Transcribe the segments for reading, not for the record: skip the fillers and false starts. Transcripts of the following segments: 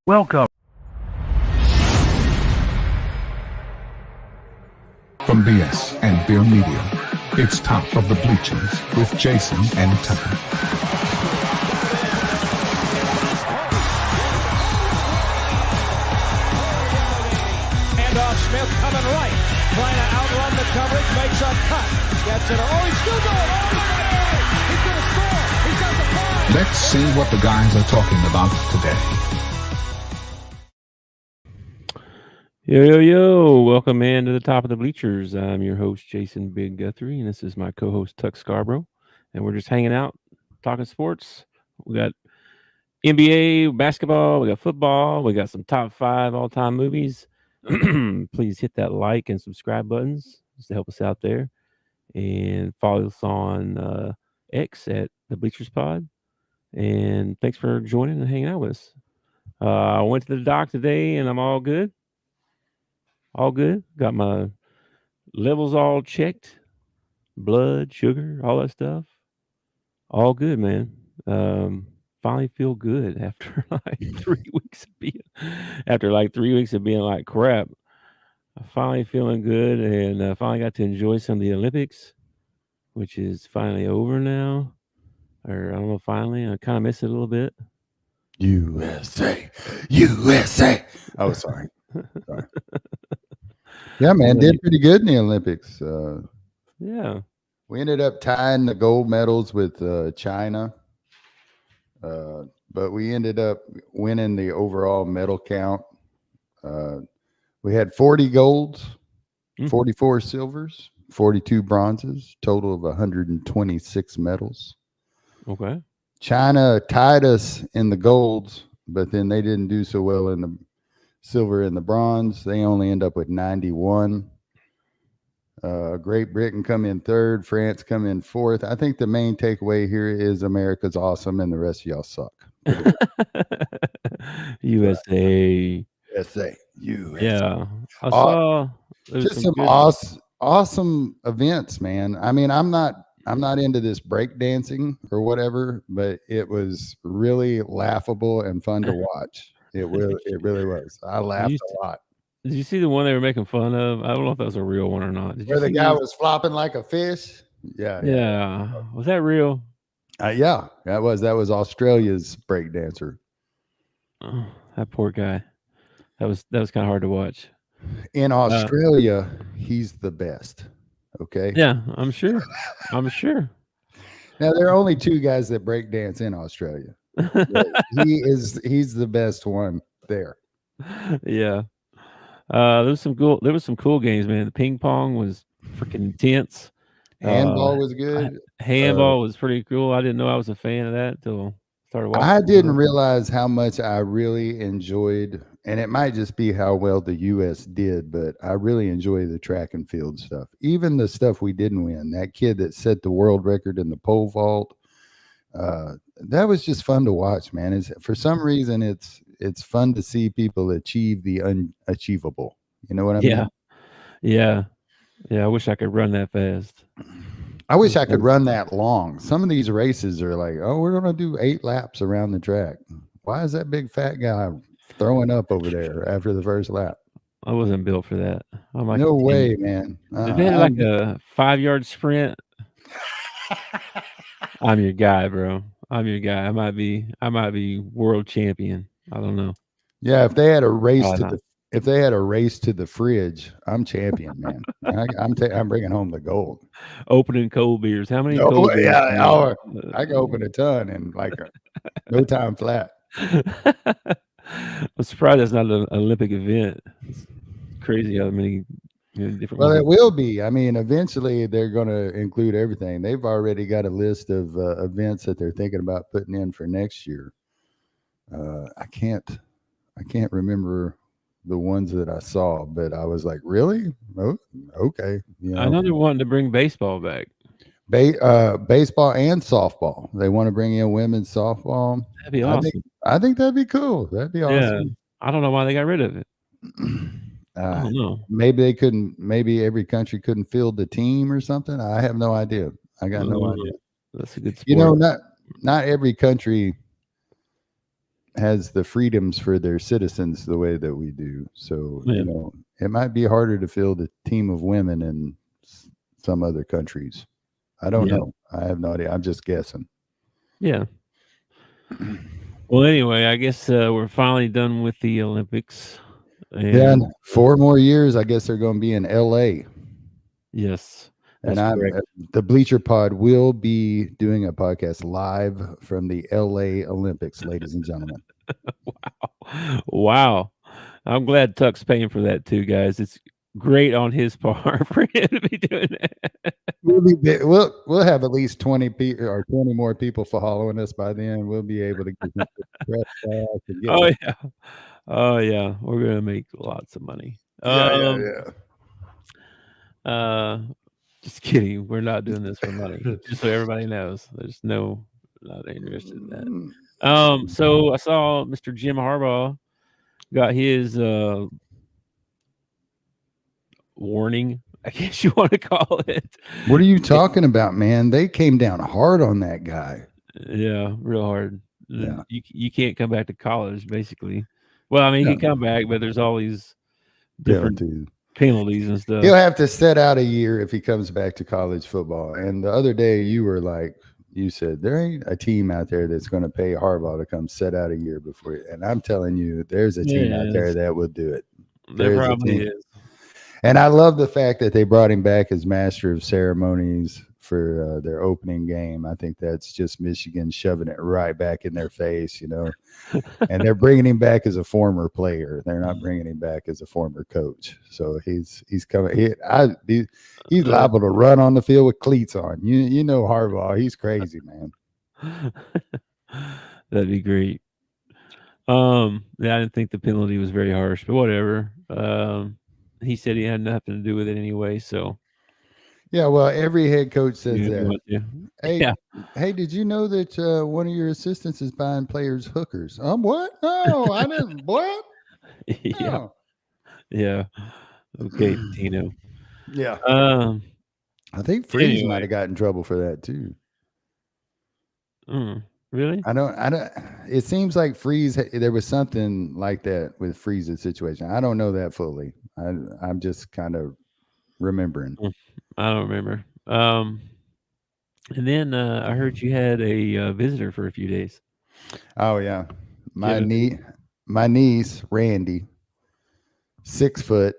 Welcome. From BS and Beer Media, it's Top of the Bleachers with Jason and Tucker. Handoff, Smith coming right, trying to outrun the coverage, makes a cut, gets it. Oh, he's still going. Oh, he's going to score. He's got the five. Let's see what the guys are talking about today. Yo, welcome in to the Top of the Bleachers. I'm your host, Jason Big Guthrie, and this is my co-host, Tuck Scarbrough, and we're just hanging out, talking sports. We got NBA, basketball, we got football, we got some top 5 all-time movies. Please hit that like and subscribe buttons just to help us out there, and follow us on X at the Bleachers Pod, and thanks for joining and hanging out with us. I went to the doc today, and I'm all good. All good. Got my levels all checked. Blood, sugar, all that stuff. All good, man. Finally feel good after like 3 weeks of being like crap. I'm finally feeling good, and finally got to enjoy some of the Olympics, which is finally over now. Or I don't know, finally. I kind of miss it a little bit. USA. Oh, sorry. Yeah, man, did pretty good in the Olympics. Yeah. We ended up tying the gold medals with China, but we ended up winning the overall medal count. We had 40 golds, 44 silvers, 42 bronzes, total of 126 medals. Okay. China tied us in the golds, but then they didn't do so well in the silver and the bronze. They only end up with 91. Great Britain come in third, France come in fourth. I think the main takeaway here is America's awesome and the rest of y'all suck. USA. USA. Yeah. I saw just some awesome events, man. I mean, I'm not into this break dancing or whatever, but it was really laughable and fun to watch. It really was. I laughed a lot. Did you see the one they were making fun of? I don't know if that was a real one or not. Where the guy was flopping like a fish? Yeah. Was that real? Yeah, that was Australia's break dancer. Oh, that poor guy. That was kind of hard to watch. In Australia, he's the best. Okay. Yeah, I'm sure. Now there are only 2 guys that break dance in Australia. He's the best one there. Yeah. There was some cool games, man. The ping pong was freaking intense. Handball was good. Handball was pretty cool. I didn't know I was a fan of that until I started watching. I didn't realize how much I really enjoyed, and it might just be how well the U.S. did, but I really enjoy the track and field stuff. Even the stuff we didn't win. That kid that set the world record in the pole vault, that was just fun to watch, man. For some reason, it's fun to see people achieve the unachievable. You know what I mean? Yeah. I wish I could run that fast. I wish I could run that long. Some of these races are like, oh, we're going to do 8 laps around the track. Why is that big fat guy throwing up over there after the first lap? I wasn't built for that. I'm like, no way, man. If they had like a 5-yard sprint, I'm your guy, bro. I'm your guy. I might be world champion. I don't know. Yeah, if they had a race to the fridge, I'm champion, man. I'm bringing home the gold. Opening cold beers. How many cold beers? Yeah, I can open a ton in like no time flat. I'm surprised that's not an Olympic event. It's crazy how many different. Well, it will be. I mean, eventually they're going to include everything. They've already got a list of events that they're thinking about putting in for next year. I can't remember the ones that I saw, but I was like, really? Oh, okay. I know they're wanting to bring baseball back. Baseball and softball. They want to bring in women's softball. That'd be awesome. I think that'd be cool. That'd be awesome. Yeah. I don't know why they got rid of it. I don't know. Maybe they couldn't. Maybe every country couldn't field the team or something. I have no idea. I got no idea. That's a good sport. You know, not every country has the freedoms for their citizens the way that we do. So, Yeah. it might be harder to field a team of women in some other countries. I don't know. I have no idea. I'm just guessing. Yeah. Well, anyway, I guess we're finally done with the Olympics. And 4 more years, I guess they're going to be in LA. Yes. And That's correct. the Bleacher Pod will be doing a podcast live from the LA Olympics, ladies and gentlemen. Wow. I'm glad Tuck's paying for that too, guys. It's great on his part for him to be doing that. We'll have at least 20 people or 20 more people following us by then. We'll be able to get press back and get Oh yeah. Oh yeah. We're gonna make lots of money. yeah. Just kidding. We're not doing this for money. Just so everybody knows. There's not interested in that. So I saw Mr. Jim Harbaugh got his warning, I guess you want to call it. What are you talking about, man? They came down hard on that guy. Yeah, real hard. Yeah. You can't come back to college, basically. Well, I mean, you can come back, but there's all these different penalties and stuff. He'll have to sit out a year if he comes back to college football. And the other day you said there ain't a team out there that's going to pay Harbaugh to come sit out a year before. And I'm telling you, there's a team out there that will do it. There probably is. And I love the fact that they brought him back as master of ceremonies for their opening game. I think that's just Michigan shoving it right back in their face, and they're bringing him back as a former player. They're not bringing him back as a former coach. So he's coming. He's liable to run on the field with cleats on. You know Harbaugh. He's crazy, man. That'd be great. I didn't think the penalty was very harsh, but whatever. He said he had nothing to do with it anyway, so. Yeah, well, every head coach says that. Hey, did you know that one of your assistants is buying players hookers? What? No, I didn't. What? Yeah. Yeah. Okay, Tino. Yeah. I think Freeze might have got in trouble for that too. Really? I don't. It seems like Freeze. There was something like that with Freeze's situation. I don't know that fully. I'm just kind of remembering. I don't remember. And then I heard you had a visitor for a few days. Oh yeah, my niece Randy, 6 foot,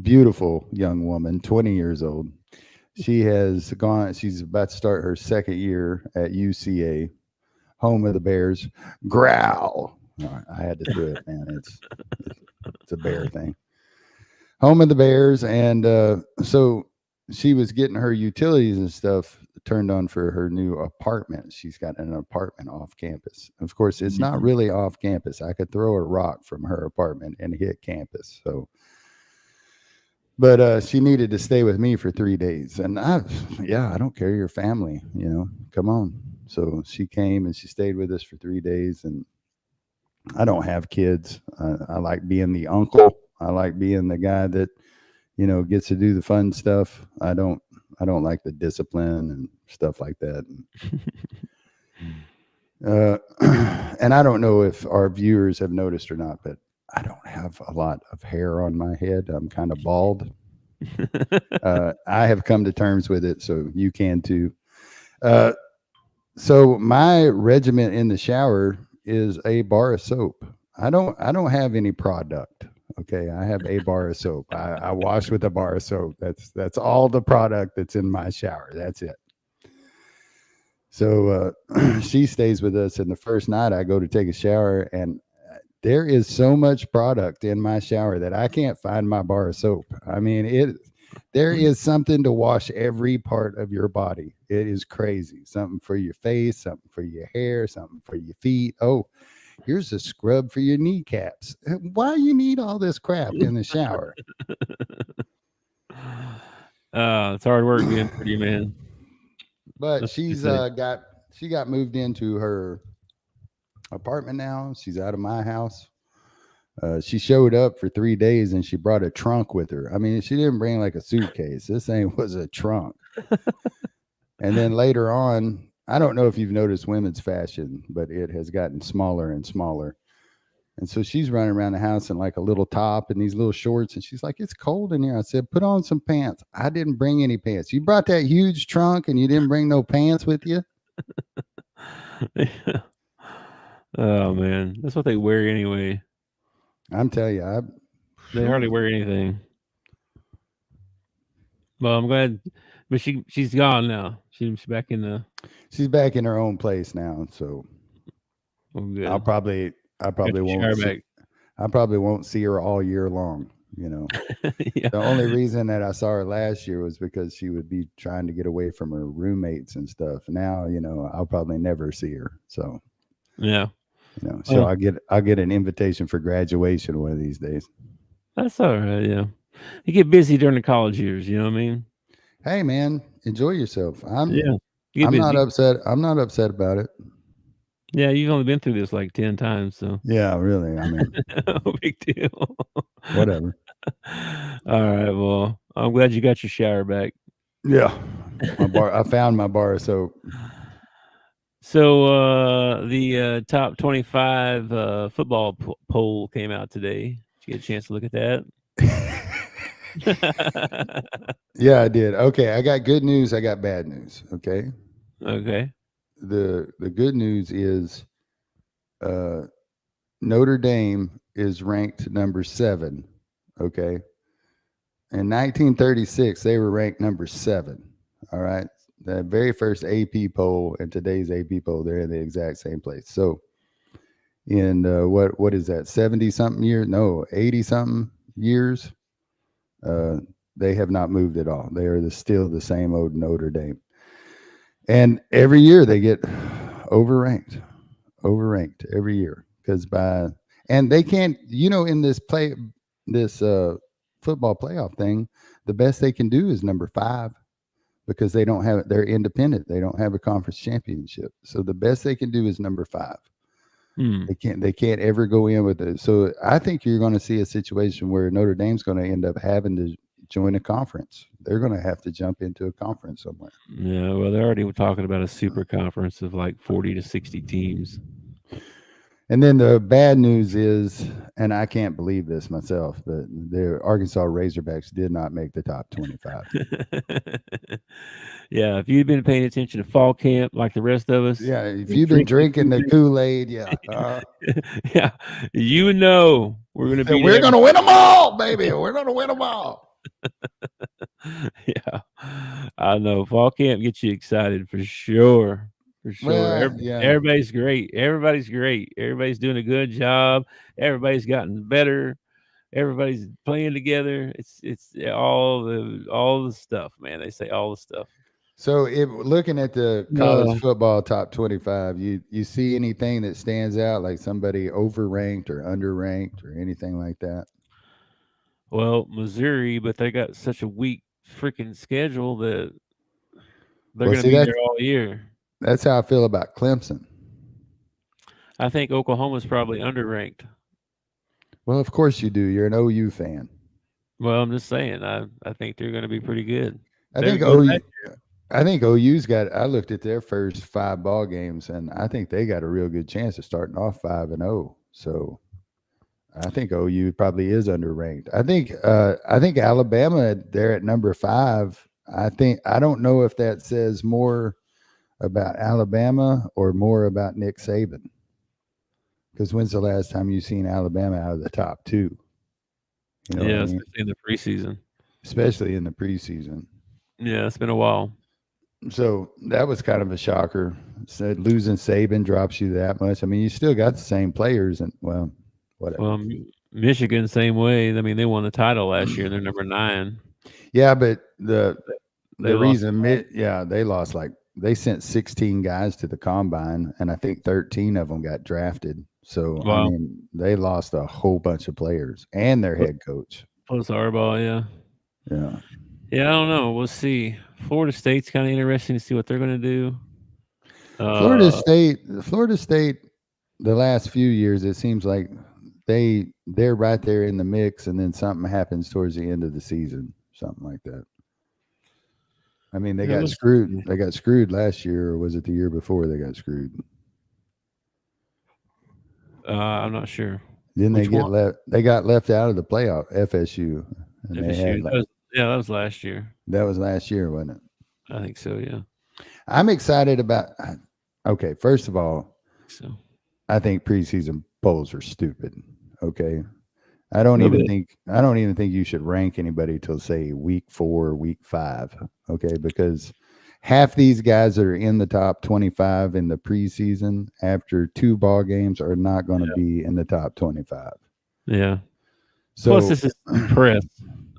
beautiful young woman, 20 years old. She has gone. She's about to start her second year at UCA. Home of the Bears. Growl. I had to do it, man. It's a bear thing. Home of the Bears. And so she was getting her utilities and stuff turned on for her new apartment. She's got an apartment off campus. Of course, it's not really off campus. I could throw a rock from her apartment and hit campus. But she needed to stay with me for 3 days. And I don't care your family, come on. So she came and she stayed with us for 3 days. And I don't have kids. I like being the uncle. I like being the guy that, gets to do the fun stuff. I don't like the discipline and stuff like that. And I don't know if our viewers have noticed or not, but I don't have a lot of hair on my head. I'm kind of bald. I have come to terms with it, so you can too. So my regimen in the shower is a bar of soap. I don't have any product. Okay, I have a bar of soap. I wash with a bar of soap. That's all the product that's in my shower. That's it. So she stays with us, and the first night I go to take a shower, and there is so much product in my shower that I can't find my bar of soap. I mean, there is something to wash every part of your body. It is crazy. Something for your face, something for your hair, something for your feet. Oh, here's a scrub for your kneecaps. Why you need all this crap in the shower? It's hard work being pretty, man. But she got moved into her apartment now. She's out of my house. She showed up for 3 days and she brought a trunk with her. I mean, she didn't bring like a suitcase. This thing was a trunk. And then later on, I don't know if you've noticed women's fashion, but it has gotten smaller and smaller. And so she's running around the house in like a little top and these little shorts. And she's like, it's cold in here. I said, put on some pants. I didn't bring any pants. You brought that huge trunk and you didn't bring no pants with you? Yeah. Oh man, that's what they wear anyway. I'm telling you, They hardly wear anything. Well, I'm glad, but she's gone now. She's back in the. she's back in her own place now. So Oh, good. I probably won't see, I probably won't see her all year long. You know, Yeah. the only reason that I saw her last year was because she would be trying to get away from her roommates and stuff. Now, you know, I'll probably never see her. So Yeah. you know, so I'll get an invitation for graduation one of these days. That's all right. Yeah. You get busy during the college years. You know what I mean? Hey man, enjoy yourself. Yeah. You get I'm busy. not upset. I'm not upset about it. Yeah, you've only been through this like 10 times, so Yeah, really. I mean, no big deal. whatever. All right. Well, I'm glad you got your shower back. Yeah. I found my bar of soap. So the top 25 football poll came out today. Did you get a chance to look at that? Yeah, I did. Okay, I got good news. I got bad news. Okay. Okay. The good news is Notre Dame is ranked number 7. Okay. In 1936, they were ranked number 7. All right. The very first AP poll and today's AP poll, they're in the exact same place. So in what is that, 70 something years? No, 80 something years. They have not moved at all. They are still the same old Notre Dame. And every year they get overranked every year and they can't, you know, in this football playoff thing, the best they can do is number 5 because they don't have it. They're independent. They don't have a conference championship. So the best they can do is number 5. They can't ever go in with it. So I think you're going to see a situation where Notre Dame's going to end up having to join a conference. They're going to have to jump into a conference somewhere. Yeah, well, they're already talking about a super conference of like 40 to 60 teams. And then the bad news is, and I can't believe this myself, but the Arkansas Razorbacks did not make the top 25. Yeah, if you've been paying attention to fall camp like the rest of us. Yeah, if you've been drinking the Kool-Aid, yeah. Yeah, you know we're going to be. We're going to win them all, baby. We're going to win them all. Yeah, I know. Fall camp gets you excited for sure. For sure. Well, Everybody's great. Everybody's great. Everybody's doing a good job. Everybody's gotten better. Everybody's playing together. It's all the stuff, man. They say all the stuff. So looking at the college football top 25, you see anything that stands out, like somebody overranked or underranked or anything like that? Well, Missouri, but they got such a weak freaking schedule that they're going to be there all year. That's how I feel about Clemson. I think Oklahoma's probably underranked. Well, of course you do. You're an OU fan. Well, I'm just saying. I think they're going to be pretty good. I think OU's got. I looked at their first 5 ball games, and I think they got a real good chance of starting off 5-0. So I think OU probably is underranked. I think Alabama, they're at number 5. I don't know if that says more about Alabama or more about Nick Saban. Because when's the last time you've seen Alabama out of the top 2? You know, yeah, especially in the preseason. Especially in the preseason. Yeah, it's been a while. So that was kind of a shocker. So losing Saban drops you that much. I mean, you still got the same players, and well, whatever. Well, Michigan, same way. I mean, they won the title last year. They're number 9. Yeah, but the reason, they lost they sent 16 guys to the combine, and I think 13 of them got drafted. So, wow. I mean, they lost a whole bunch of players and their head coach. Plus Harbaugh, yeah. Yeah. Yeah, I don't know. We'll see. Florida State's kind of interesting to see what they're going to do. Florida State, the last few years, it seems like they're right there in the mix, and then something happens towards the end of the season, something like that. I mean, they got screwed. They got screwed last year, or was it the year before they got screwed? I'm not sure. Didn't they Which get one? left? They got left out of the playoff. FSU. And they FSU. had That was last year. that was last year, wasn't it? I think so. Yeah. I'm excited about. Okay, first of all, So I think preseason polls are stupid. Okay, I a don't little even bit. think you should rank anybody till say week 4, week 5. Okay, because half these guys that are in the top 25 in the preseason after 2 ball games are not going to be in the top 25. Yeah. Plus, So this is press.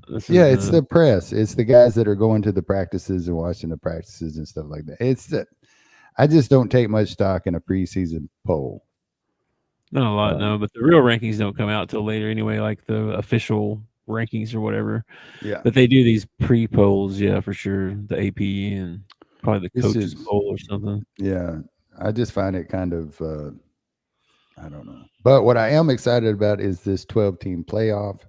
This yeah, is it's the press. It's the guys that are going to the practices and watching the practices and stuff like that. I just don't take much stock in a preseason poll. not a lot, no, but the real rankings don't come out till later anyway, like the official rankings or whatever. Yeah, But they do these pre polls, yeah, for sure. The AP and probably the this coaches is poll or something. yeah. I just find it kind of I don't know. But what I am excited about is this 12-team playoff.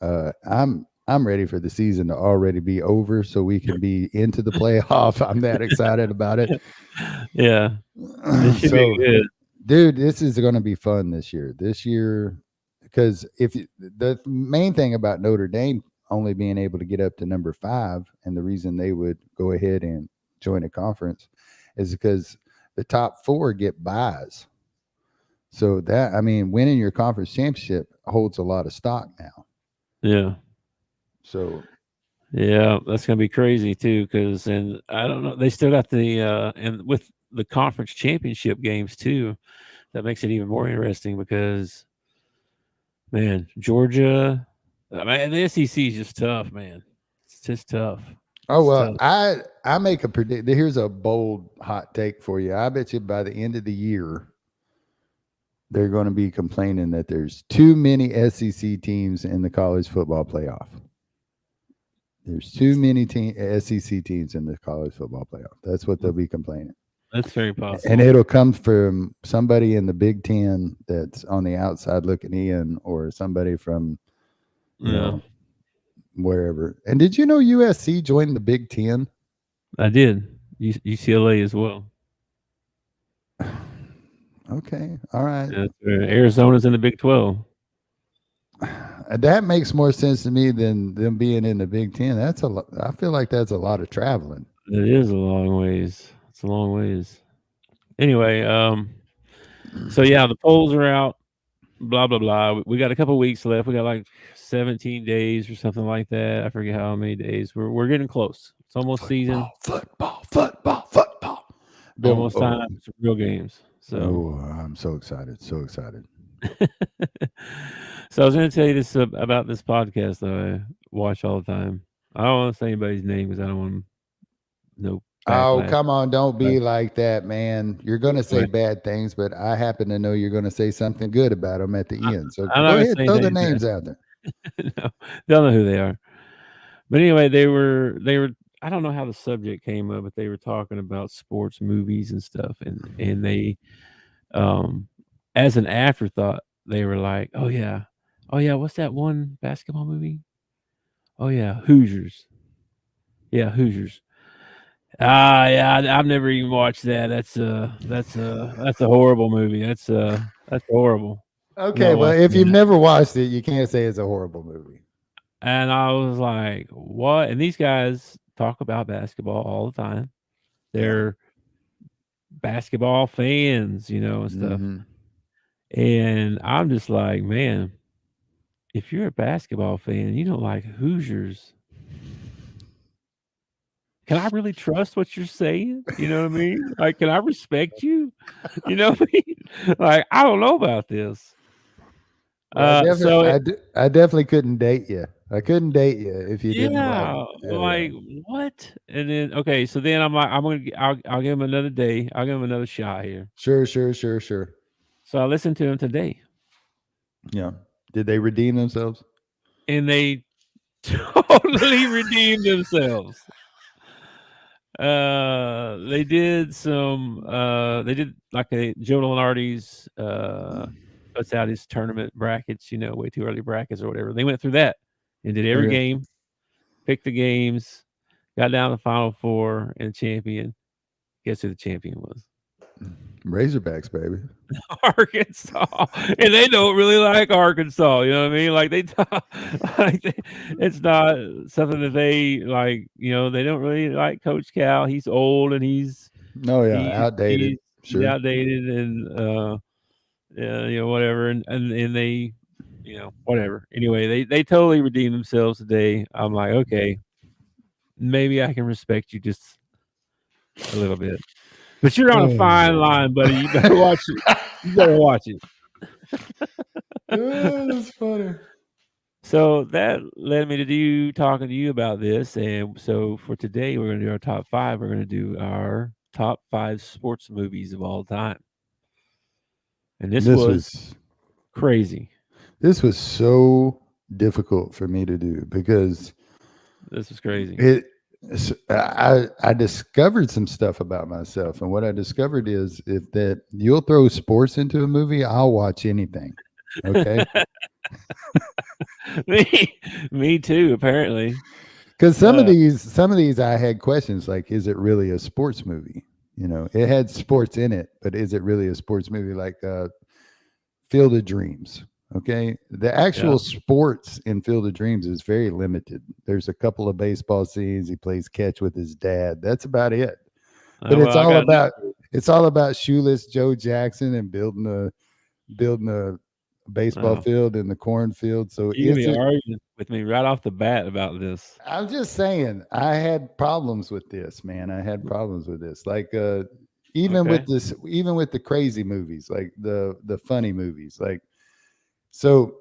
I'm ready for the season to already be over so we can be into the playoff. I'm that excited about it. Yeah, this should So, be good. dude, this is going to be fun this year. Because the main thing about Notre Dame only being able to get up to number 5, and the reason they would go ahead and join a conference is because the top 4 get buys. So that, I mean, winning your conference championship holds a lot of stock now. Yeah. So Yeah, that's gonna be crazy too, because and I don't know, they still got the and with the conference championship games too, that makes it even more interesting because man, Georgia, I mean, the SEC is just tough, man. It's just tough. oh It's well, tough. I make a predict. Here's a bold hot take for you. I bet you by the end of the year, they're going to be complaining that there's too many SEC teams in the college football playoff. There's too many SEC teams in the college football playoff. That's what they'll be complaining. That's very possible. And it'll come from somebody in the Big Ten that's on the outside looking in, or somebody from, you know, wherever. And did you know USC joined the Big Ten? I did. UCLA as well. Okay, all right. Yeah, Arizona's in the Big 12. That makes more sense to me than them being in the Big Ten. That's a lot. I feel like that's a lot of traveling. It is a long ways. It's a long ways. Anyway, so yeah, the polls are out. Blah blah blah. We got a couple weeks left. We got like 17 days or something like that. I forget how many days. We're getting close. It's almost season. Football. Almost time for some real games. So, I'm so excited. So excited. so I was going to tell you this about this podcast that I watch all the time. I don't want to say anybody's name because I don't want no Oh, backlash. come on. Don't be like that, man. You're going to say bad things, but I happen to know you're going to say something good about them at the end. So I'm not go gonna ahead, say throw the names names out there. No, they'll know who they are. But anyway, they were. I don't know how the subject came up, but they were talking about sports movies and stuff, and they, as an afterthought, they were like, oh yeah, what's that one basketball movie? Oh yeah, Hoosiers. Yeah, Hoosiers. Yeah, I've never even watched that. That's a horrible movie. That's horrible. Okay, Not well, watching if you've that. never watched it, you can't say it's a horrible movie. And I was like, what? And these guys talk about basketball all the time. They're basketball fans, and stuff. Mhm. And I'm just like, man, if you're a basketball fan, you don't like Hoosiers. Can I really trust what you're saying? You know what I mean? Like, can I respect you? You know what I mean? Like, I don't know about this. Well, So I definitely couldn't date you. I couldn't date you if you didn't like. yeah, Yeah. like what? And then okay, so then I'm like, I'll give him another day. I'll give him another shot here. Sure. So I listened to him today, Yeah. Did they redeem themselves? and they totally redeemed themselves. They did some. They did like Joe Lenardi's puts out his tournament brackets. Way too early brackets or whatever. They went through that and did every Okay. game, picked the games, got down to the Final Four and champion. Guess who the champion was? Razorbacks, baby. Arkansas, and they don't really like Arkansas. You know what I mean? Like it's not something that they like. You know, they don't really like Coach Cal. He's old and he's Oh yeah, outdated. he's outdated and yeah, you know, whatever. And they, you know, whatever. Anyway, they totally redeemed themselves today. I'm like, okay, maybe I can respect you just a little bit. But you're on a fine line, buddy. You better watch it. You better watch it. That's funny. So that led me to talking to you about this. And so for today, we're going to do our top 5. We're going to do our top 5 sports movies of all time. And this was crazy. This was so difficult for me to do because this was crazy. I discovered some stuff about myself, and what I discovered is if that you'll throw sports into a movie, I'll watch anything. Okay. me too, apparently. Because some of these I had questions like, is it really a sports movie? You know, it had sports in it, but is it really a sports movie? Like Field of Dreams. Okay. The actual sports in Field of Dreams is very limited. There's a couple of baseball scenes. He plays catch with his dad. That's about it. But it's all about shoeless Joe Jackson and building a baseball field in the cornfield. So you're arguing with me right off the bat about this. I'm just saying I had problems with this, man. I had problems with this. Like even with the crazy movies, like the funny movies, like so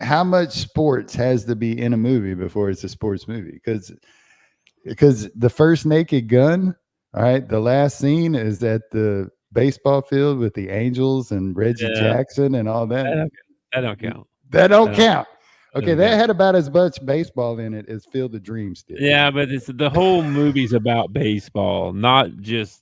how much sports has to be in a movie before it's a sports movie? Because the first Naked Gun, all right, the last scene is at the baseball field with the Angels and Reggie Jackson and all that. That don't count. That don't count. Okay, that had about as much baseball in it as Field of Dreams did. Yeah, but it's the whole movie's about baseball, not just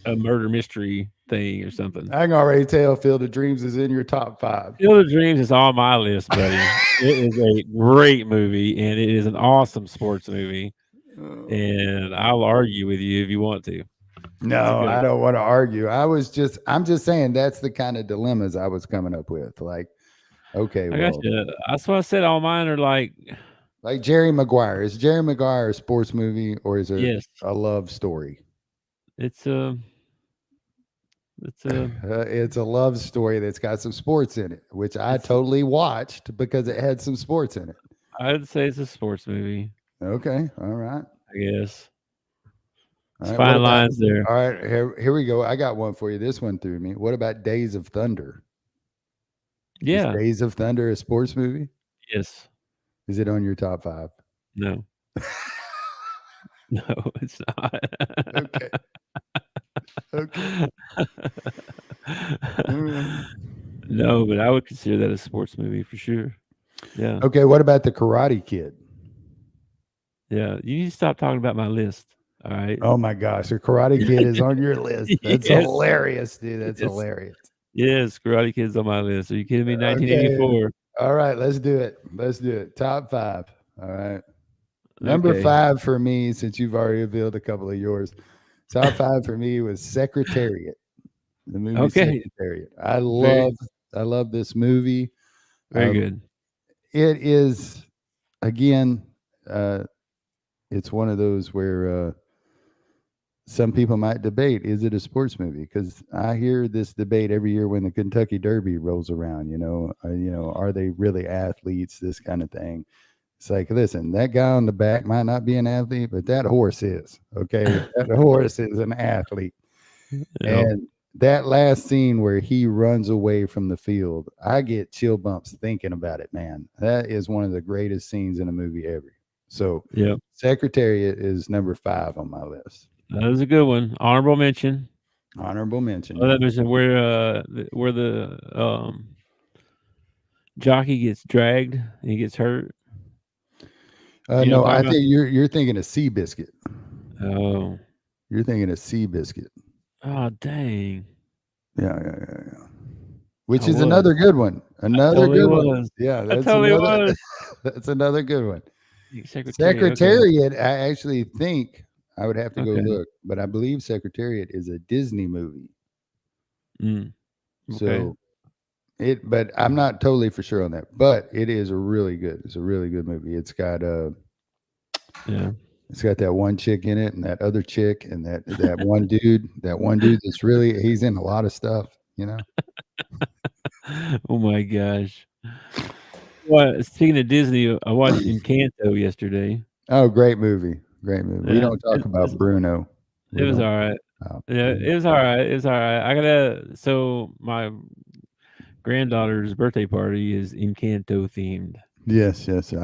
a murder mystery thing or something. I can already tell Field of Dreams is in your top 5. Field of Dreams is on my list, buddy. It is a great movie, and it is an awesome sports movie. And I'll argue with you if you want to. No, I don't want to argue. I'm just saying that's the kind of dilemmas I was coming up with. Like, okay, I got you. That's what I said. All mine are like Jerry Maguire. Is Jerry Maguire a sports movie or is it a love story? It's a love story that's got some sports in it, which I totally watched because it had some sports in it. I'd say it's a sports movie. Okay, all right. I guess. All right, fine lines there. All right, here we go. I got one for you. This one threw me. What about Days of Thunder? Yeah. Is Days of Thunder a sports movie? Yes. Is it on your top 5? No. No, it's not. Okay. Okay. No, but I would consider that a sports movie for sure. Yeah. Okay, what about The Karate Kid? Yeah, you need to stop talking about my list. All right. Oh my gosh, The Karate Kid is on your list. That's hilarious, dude. That's hilarious. Yes, Karate Kid's on my list. Are you kidding me? 1984. Okay. All right, let's do it. Top 5. All right. Number 5 for me, since you've already revealed a couple of yours. Top 5 for me was Secretariat. The movie Secretariat. I love this movie. Very good. It is, again, it's one of those where some people might debate, is it a sports movie? Because I hear this debate every year when the Kentucky Derby rolls around, are they really athletes, this kind of thing. It's like, listen, that guy on the back might not be an athlete, but that horse is, okay? That horse is an athlete. Yep. And that last scene where he runs away from the field, I get chill bumps thinking about it, man. That is one of the greatest scenes in a movie ever. So, Secretariat is number 5 on my list. That was a good one. Honorable mention. Honorable mention. Oh, that was where the jockey gets dragged and he gets hurt. No, I think you're thinking of Seabiscuit. Oh, you're thinking of Seabiscuit. Oh, dang. Yeah. Which is another good one. Another good one. Yeah, that's was. That's another good one. Secretariat. Secretariat, I actually think I would have to go Okay. look, but I believe Secretariat is a Disney movie. Okay. So but I'm not totally for sure on that. But it is a really good. It's a really good movie. It's got Yeah. it's got that one chick in it, and that other chick, and that one dude. That one dude that's really he's in a lot of stuff. Oh my gosh. Well, speaking of Disney, I watched Encanto yesterday. Oh, great movie. Great movie. We Yeah, don't talk about Bruno. it was all right. Oh, Yeah, it was all right. It was all right. So my granddaughter's birthday party is Encanto themed. yes. I So,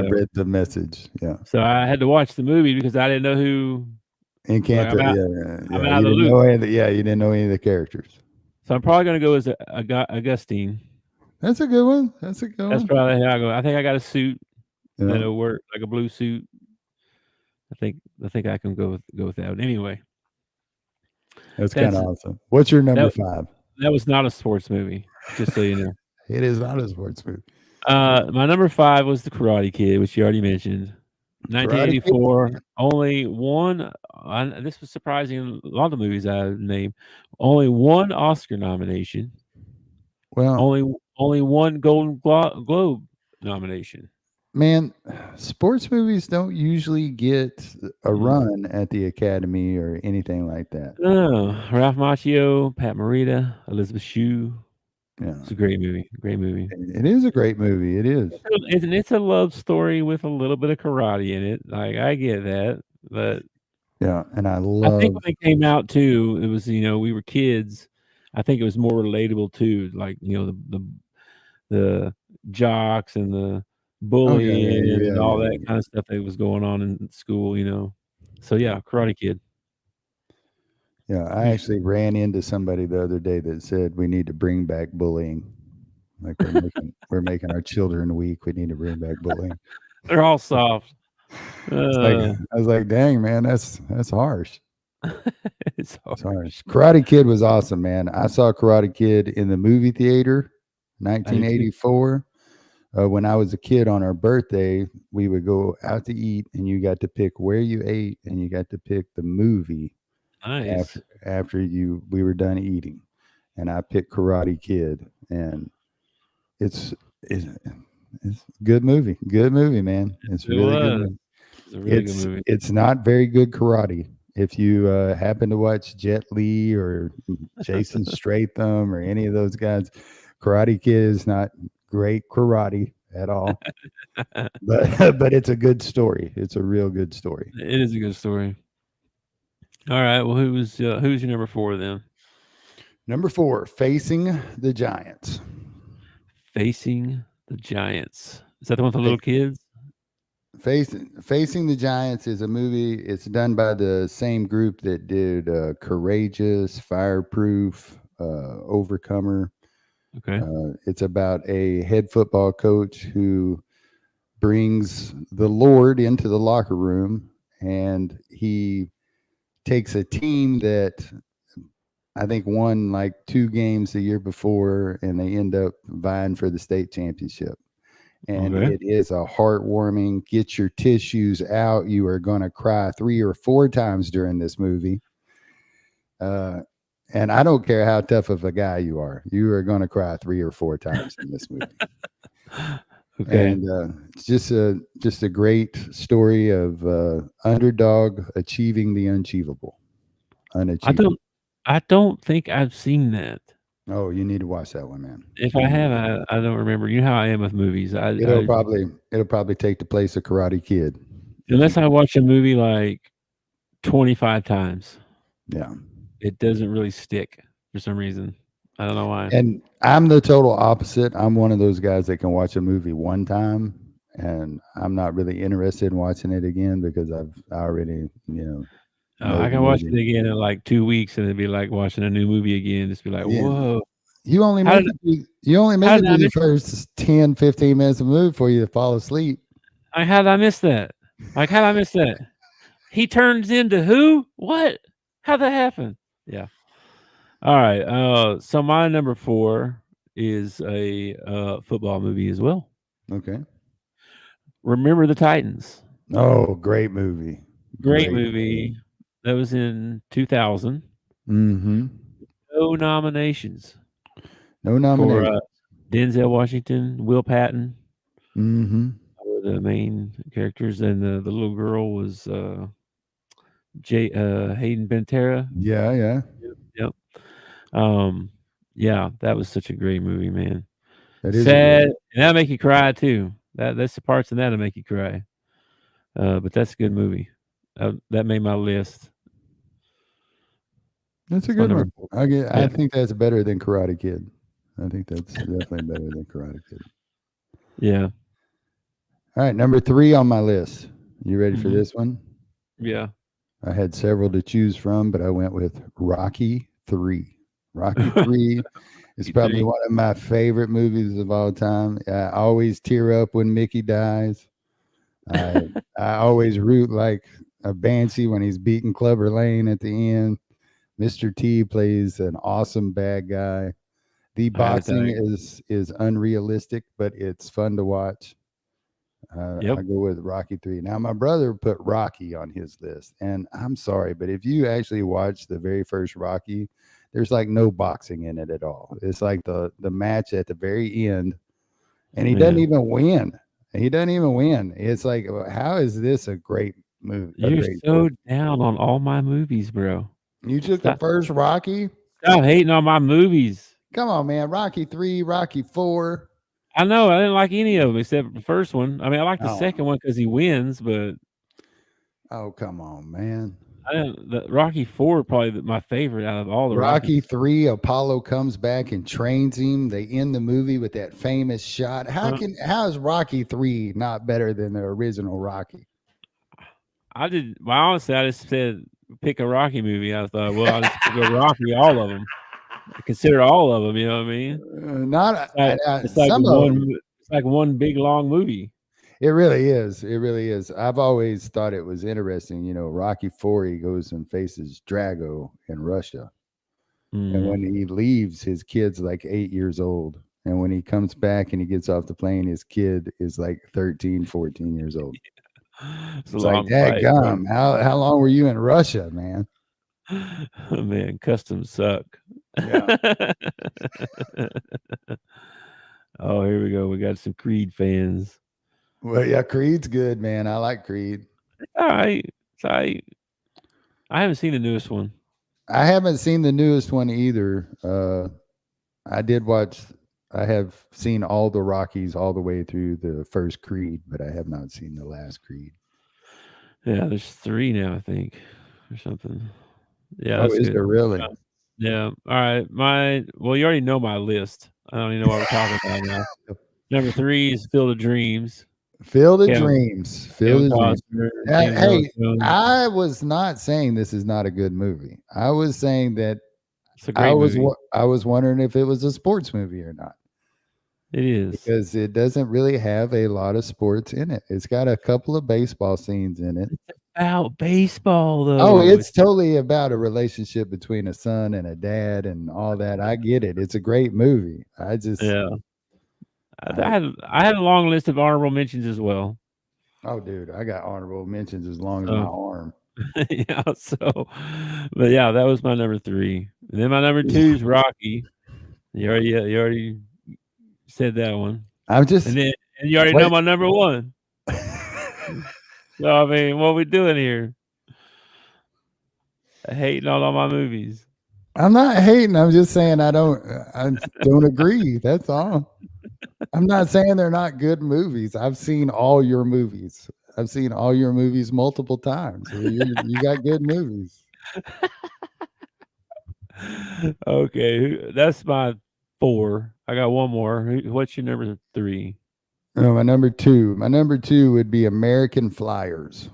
read the message. Yeah. so I had to watch the movie because I didn't know who. Encanto. I'm out Yeah. of You the didn't loop. know any. Yeah, you didn't know any of the characters. So I'm probably gonna go as Augustine. That's a good one. That's a good That's one. probably how I go. I think I got a suit Yeah. that'll work, like a blue suit. I think I can go with that one. Anyway, That's kind of awesome. What's your number 5? that was not a sports movie, just so you know. It is not a sports movie. My number 5 was The Karate Kid, which you already mentioned. 1984. Only one. This was surprising. A lot of the movies I named, only one Oscar nomination. Well, only one Golden Globe nomination. Man, sports movies don't usually get a run at the Academy or anything like that. No, Ralph Macchio, Pat Morita, Elizabeth Shue. Yeah, it's a great movie. Great movie. It is a great movie. It is. It's a love story with a little bit of karate in it. Like I get that, but yeah, and I think when it came out too, it was we were kids. I think it was more relatable too, like the jocks and the bullying and all that kind of stuff that was going on in school. So yeah, Karate Kid. Yeah, I actually ran into somebody the other day that said we need to bring back bullying. Like we're making our children weak. We need to bring back bullying. They're all soft. I was like, dang man, that's harsh. It's harsh. Karate Kid was awesome, man. I saw Karate Kid in the movie theater, 1984. When I was a kid on our birthday, we would go out to eat, and you got to pick where you ate, and you got to pick the movie. Nice. After we were done eating, and I picked Karate Kid, and it's a good movie. Good movie, man. It's really good. It's a really good movie. It's not very good karate. If you happen to watch Jet Li or Jason Statham or any of those guys, Karate Kid is not great karate at all. but it's a good story. It's a real good story. It is a good story. All right. Well, who's your number 4 then? Number 4, Facing the Giants. Facing the Giants. Is that the one with the little kids? Facing the Giants is a movie. It's done by the same group that did Courageous, Fireproof, Overcomer. Okay. It's about a head football coach who brings the Lord into the locker room, and he takes a team that I think won like 2 games the year before, and they end up vying for the state championship. And it is a heartwarming, get your tissues out. You are going to cry 3 or 4 times during this movie. And I don't care how tough of a guy you are going to cry 3 or 4 times in this movie. Okay. And it's just a great story of underdog achieving the unachievable. I don't think I've seen that. Oh, you need to watch that one, man. If I have, I don't remember. You know how I am with movies. It'll probably take the place of Karate Kid. Unless I watch a movie like 25 times. Yeah. It doesn't really stick for some reason. I don't know why. And I'm the total opposite. I'm one of those guys that can watch a movie one time, and I'm not really interested in watching it again because I already, I can watch it again in like 2 weeks, and it'd be like watching a new movie again. Just be like, whoa. You only make it through the first 10, 15 minutes of the movie for you to fall asleep. How did I miss that? He turns into who? What? How'd that happen? Yeah. All right. So my number 4 is a football movie as well. Okay. Remember the Titans. Oh, great movie. Great movie. That was in 2000. Mm-hmm. No nominations No for nomination. Denzel Washington, Will Patton Mm-hmm. were the main characters, and the little girl was Hayden Panettiere. Yeah, yeah. Yep. Um, yeah, that was such a great movie, man. That is a Sad, great. and that'll make you cry too. That's the parts in that'll make you cry. But that's a good movie. That made my list. That's a It's my good number one. 4. I Yeah. think that's better than Karate Kid. I think that's definitely better than Karate Kid. Yeah. All right, number 3 on my list. You ready for Mhm. this one? Yeah. I had several to choose from, but I went with Rocky 3. Rocky 3 is probably 3. one of my favorite movies of all time. I always tear up when Mickey dies. I always root like a Banshee when he's beating Clubber Lane at the end. Mr. T plays an awesome bad guy. The I had to boxing tell you. is unrealistic, but it's fun to watch. Yep. I go with Rocky 3. Now, my brother put Rocky on his list, and I'm sorry, but if you actually watch the very first Rocky, there's like no boxing in it at all. It's like the match at the very end, and he doesn't Yeah. even win. He doesn't even win. It's like, how is this a great movie? A You're great so movie. down on all my movies, bro. You took the Stop, first Rocky? stop hating on my movies. Come on, man. Rocky 3, Rocky 4. I know I didn't like any of them except the first one. I mean, I like the Oh, second one because he wins, but oh, come on, man. I didn't. The Rocky 4 probably my favorite out of all the Rocky Rockies. 3, Apollo comes back and trains him. They end the movie with that famous shot. How is Rocky 3 not better than the original Rocky? Well, honestly, I just said pick a Rocky movie. I thought, well, I'll just go Rocky, all of them. I consider all of them. You know what I mean? Not It's like some of them. It's like one big long movie. It really is. It really is. I've always thought it was interesting. You know, Rocky 4, he goes and faces Drago in Russia. And when he leaves, his kid's like 8 years old. And when he comes back and he gets off the plane, his kid is like 13, 14 years old. It's It's like, fight, dadgum, how long were you in Russia, man? Oh, man, customs suck. Yeah. Oh, here we go. We got some Creed fans. Well, yeah, Creed's good, man. I like Creed. All right. I haven't seen the newest one. I haven't seen the newest one either. I have seen all the Rockies all the way through the first Creed, but I have not seen the last Creed. Yeah, there's 3 now, I think, or something. Yeah, Oh, that's is good. there really? Yeah. All right. Well, you already know my list. I don't even know what we're talking about now. Number 3 is Field of Dreams. Field of Kevin- Dreams. Kevin Field of Dreams. Costner, James Earl Hey, Jones. I was not saying this is not a good movie. I was saying that It's a great movie. I was wondering if it was a sports movie or not. It is. Because it doesn't really have a lot of sports in it. It's got a couple of baseball scenes in it. It's about baseball, though. Oh, it's totally about a relationship between a son and a dad and all that. I get it. It's a great movie. I just I had a long list of honorable mentions as well. Oh, dude, I got honorable mentions as long as my arm. Yeah, but yeah, that was my number 3. And then my number 2 is Rocky. You already said that one. And you already know my number 1. So I mean, what are we doing here? Hating on all my movies. I'm not hating. I'm just saying I don't agree. That's all. I'm not saying they're not good movies. I've seen all your movies. I've seen all your movies multiple times. You got good movies. Okay, that's my 4. I got one more. What's your number 3? Oh, my number 2. My number 2 would be American Flyers.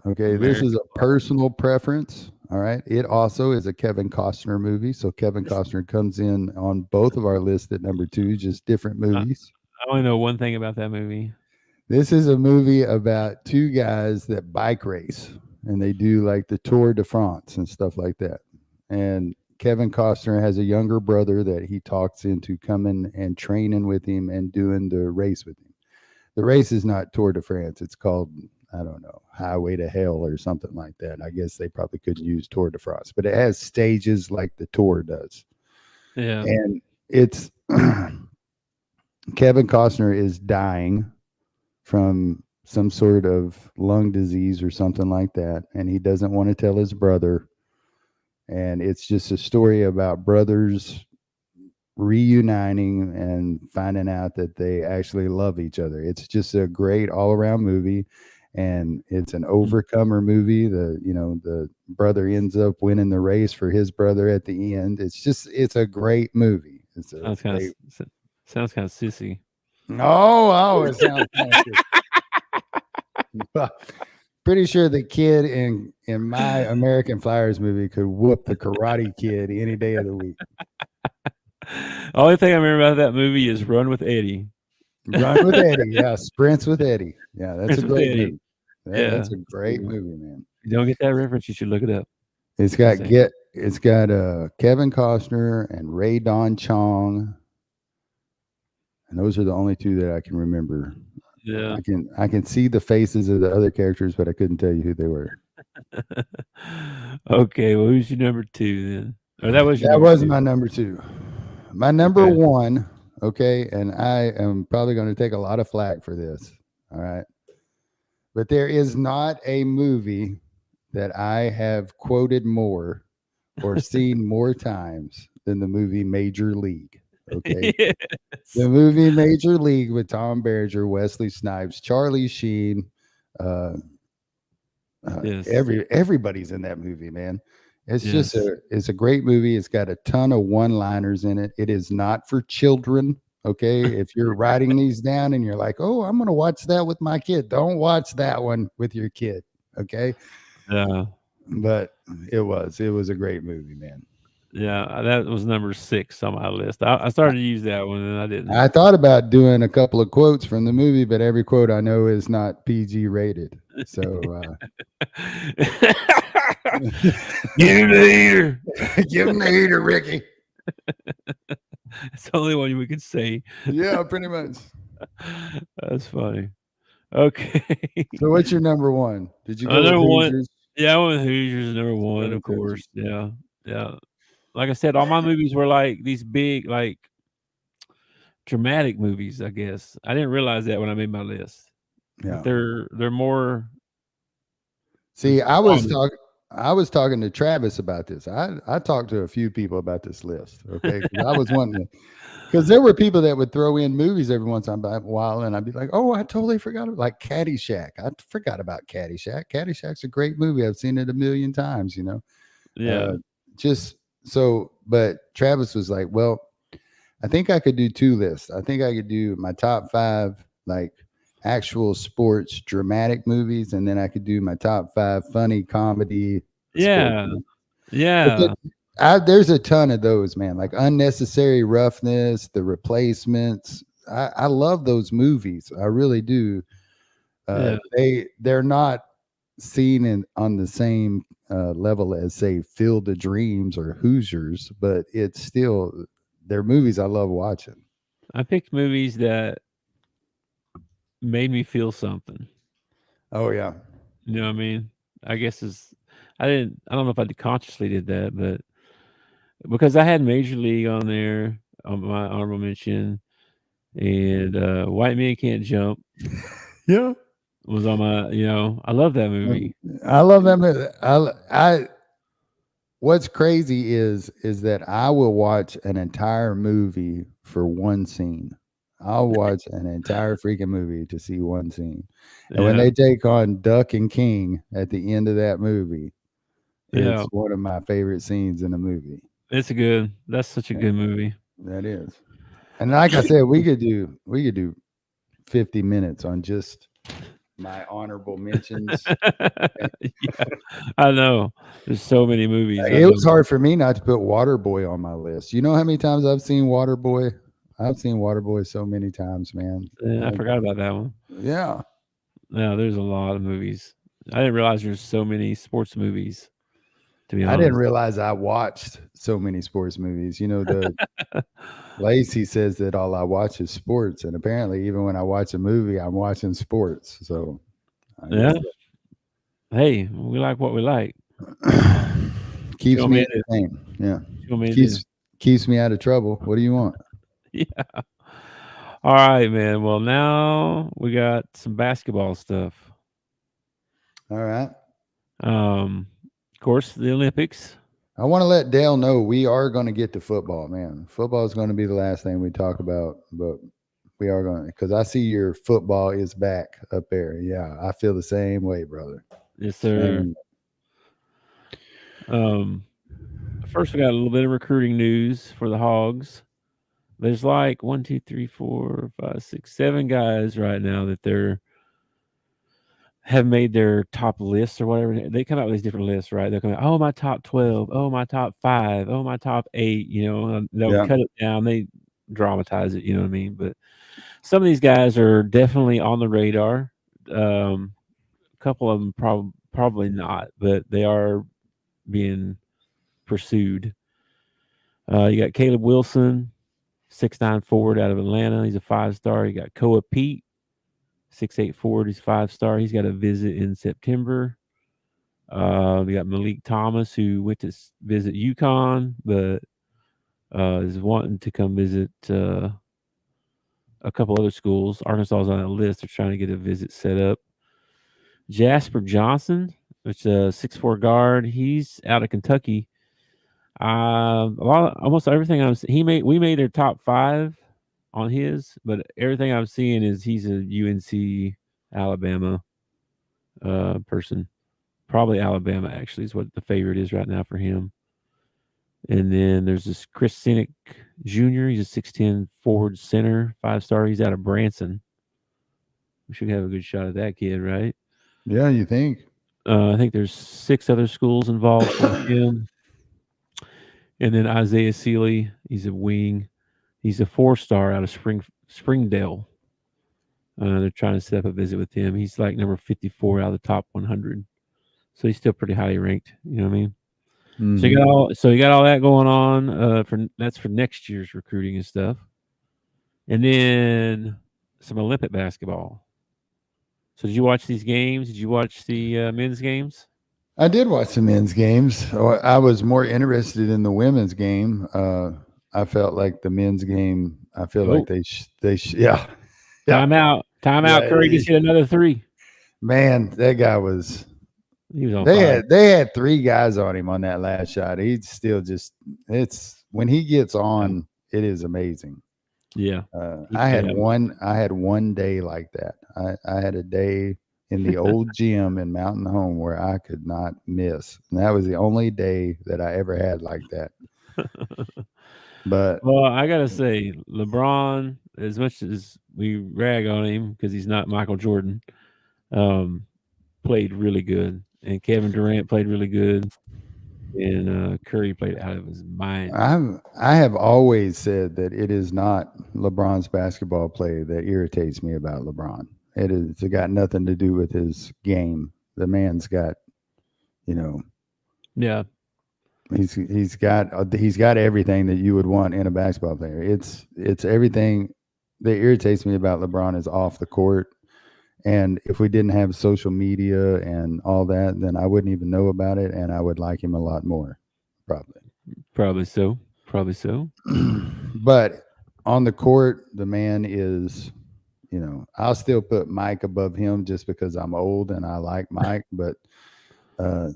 Okay, this is a personal preference. All right. It also is a Kevin Costner movie. So Kevin Costner comes in on both of our lists at number 2, just different movies. I only know one thing about that movie. This is a movie about 2 guys that bike race, and they do like the Tour de France and stuff like that. And Kevin Costner has a younger brother that he talks into coming and training with him and doing the race with him. The race is not Tour de France. It's called, I don't know, Highway to Hell or something like that. I guess they probably couldn't use Tour de France, but it has stages like the Tour does. Yeah. And it's Kevin Costner is dying from some sort of lung disease or something like that, and he doesn't want to tell his brother. And it's just a story about brothers reuniting and finding out that they actually love each other. It's just a great all-around movie, and it's an overcomer movie. The brother ends up winning the race for his brother at the end. It's a great movie. Sounds kind of sissy. It sounds kind of pretty sure the kid in my American Flyers movie could whoop the Karate Kid any day of the week. Only thing I remember about that movie is Run with Eddie. Run with Eddie, yeah. Sprints with Eddie. Yeah, that's Sprints a with great Eddie. movie. Yeah. That's a great movie, man. If you don't get that reference, you should look it up. It's got Kevin Costner and Ray Don Chong. And those are the only two that I can remember. Yeah. I can see the faces of the other characters, but I couldn't tell you who they were. Okay, well, who's your number 2 then? Or that was my number 2. My number 1, okay, and I am probably going to take a lot of flack for this, all right? But there is not a movie that I have quoted more or seen more times than the movie Major League. Okay. Yes. The movie Major League with Tom Berenger, Wesley Snipes, Charlie Sheen. Yes. Everybody's in that movie, man. It's it's a great movie. It's got a ton of one-liners in it. It is not for children. Okay. If you're writing these down and you're like, oh, I'm going to watch that with my kid, don't watch that one with your kid. Okay. Yeah. But it was a great movie, man. Yeah, that was number 6 on my list. I started to use that one and I didn't. I thought about doing a couple of quotes from the movie, but every quote I know is not PG rated. So give him the heater. Give him the heater, Ricky. It's the only one we could say. Yeah, pretty much. That's funny. Okay. So what's your number 1? Did you go number with Hoosiers? 1? Yeah, I went with Hoosiers number 1, of course. Yeah. Yeah. Like I said, all my movies were like these big, like dramatic movies, I guess. I didn't realize that when I made my list. Yeah. But they're more. See, I was talking to Travis about this. I talked to a few people about this list. Okay. I was wondering, because there were people that would throw in movies every once in a while, and I'd be like, oh, I totally forgot about, like, Caddyshack. I forgot about Caddyshack. Caddyshack's a great movie. I've seen it a million times, you know. Yeah. But Travis was like, well, I think I could do 2 lists. I think I could do my top 5, like, actual sports dramatic movies, and then I could do my top 5 funny comedy. Yeah. Yeah. There's a ton of those, man, like Unnecessary Roughness, The Replacements. I love those movies. I really do. They're not seen on the same level as, say, Field of Dreams or Hoosiers, but it's still, they're movies I love watching. I picked movies that made me feel something. Oh yeah. You know what I mean? I guess I don't know if I consciously did that, but because I had Major League on there on my honorable mention, and White Men Can't Jump. Yeah. Was on my, I love that movie. I love that movie. What's crazy is that I will watch an entire movie for one scene. I'll watch an entire freaking movie to see one scene. And when they take on Duck and King at the end of that movie, it's one of my favorite scenes in the movie. That's such a good movie. That is. And like I said, we could do 50 minutes on just my honorable mentions. Yeah, I know. There's so many movies. It was hard for me not to put Waterboy on my list. You know how many times I've seen Waterboy? I've seen Waterboy so many times, man. Yeah, I forgot about that one. Yeah. No, there's a lot of movies. I didn't realize there's so many sports movies. To be honest, I didn't realize I watched so many sports movies. You know, Lacey says that all I watch is sports, and apparently, even when I watch a movie, I'm watching sports. So I Yeah. guess Hey, we like what we like. keeps Show me me entertained. Yeah, Show me keeps me out of trouble. What do you want? Yeah. All right, man. Well, now we got some basketball stuff. All right. Of course, the Olympics. I want to let Dale know we are going to get to football, man. Football is going to be the last thing we talk about, but we are going to, because I see your football is back up there. Yeah, I feel the same way, brother. Yes, sir. First, we got a little bit of recruiting news for the Hogs. There's like 1, 2, 3, 4, 5, 6, 7 guys right now that have made their top lists or whatever. They come out with these different lists, right? They'll come out, oh, my top 12, oh, my top 5, oh, my top 8, and they'll cut it down. They dramatize it, you know what I mean? But some of these guys are definitely on the radar. A couple of them probably not, but they are being pursued. You got Caleb Wilson, 6'9" forward out of Atlanta. He's a 5-star. You got Koa Pete, 6'8" forward. He's 5-star. He's got a visit in September. We got Malik Thomas, who went to visit UConn, but is wanting to come visit a couple other schools. Arkansas is on that list. They're trying to get a visit set up. Jasper Johnson, which is a 6'4" guard. He's out of Kentucky. Almost everything we made their top 5 on his, but everything I'm seeing is he's a UNC Alabama person. Probably Alabama actually is what the favorite is right now for him. And then there's this Chris Sinek Jr. He's a 6'10" forward center, 5-star. He's out of Branson. We should have a good shot at that kid, right? Yeah, you think? I think there's 6 other schools involved for him. And then Isaiah Seeley, he's a wing. He's a 4-star out of Springdale. They're trying to set up a visit with him. He's like number 54 out of the top 100. So he's still pretty highly ranked. You know what I mean? Mm-hmm. So you got all that going on. That's for next year's recruiting and stuff. And then some Olympic basketball. So did you watch these games? Did you watch the men's games? I did watch the men's games. I was more interested in the women's game. I felt like the men's game. I feel like yeah. Timeout. Yeah, Curry just hit another 3. Man, that guy was. He was on fire. They had 3 guys on him on that last shot. He's still just. It's when he gets on, it is amazing. Yeah. I had one day like that. I had a day in the old gym in Mountain Home where I could not miss. And that was the only day that I ever had like that. But well, I gotta say, LeBron, as much as we rag on him because he's not Michael Jordan, played really good. And Kevin Durant played really good. And Curry played out of his mind. I have always said that it is not LeBron's basketball play that irritates me about LeBron. It's got nothing to do with his game. The man's got, yeah, he's got everything that you would want in a basketball player. It's everything that irritates me about LeBron is off the court. And if we didn't have social media and all that, then I wouldn't even know about it, and I would like him a lot more, probably. Probably so. But on the court, the man is. I'll still put Mike above him just because I'm old and I like Mike, but I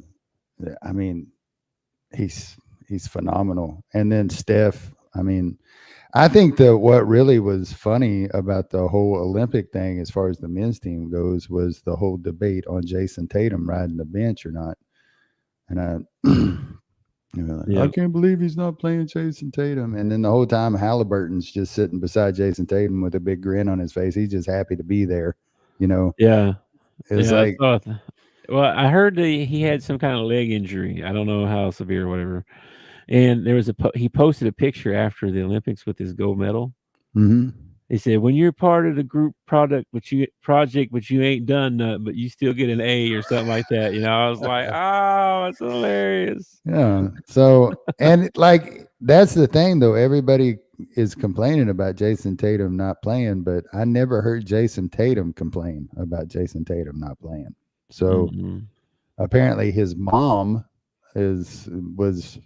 mean, he's phenomenal. And then Steph, I mean, I think that what really was funny about the whole Olympic thing as far as the men's team goes was the whole debate on Jason Tatum riding the bench or not. And I can't believe he's not playing Jason Tatum. And then the whole time Halliburton's just sitting beside Jason Tatum with a big grin on his face. He's just happy to be there, Yeah. It's well, I heard that he had some kind of leg injury. I don't know how severe or whatever. And there was he posted a picture after the Olympics with his gold medal. Mm-hmm. He said, when you're part of the group project, but you ain't done nothing, but you still get an A or something like that. I was like, oh, it's hilarious. Yeah. So, and like, that's the thing though. Everybody is complaining about Jason Tatum not playing, but I never heard Jason Tatum complain about Jason Tatum not playing. So apparently his mom was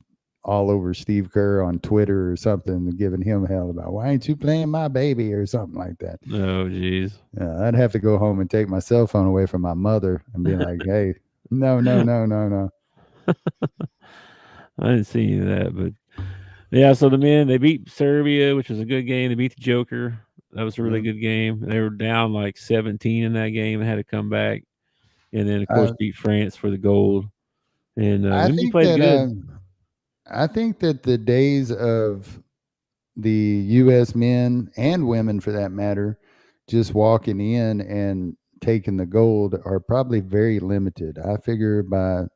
all over Steve Kerr on Twitter or something, giving him hell about, why ain't you playing my baby or something like that. Oh, geez. I'd have to go home and take my cell phone away from my mother and be like, hey, no. I didn't see any of that, but yeah. So the men, they beat Serbia, which was a good game. They beat the Joker. That was a really good game. They were down like 17 in that game. They had to come back, and then of course beat France for the gold. And we played good. I think that the days of the U.S. men and women, for that matter, just walking in and taking the gold are probably very limited. I figure by,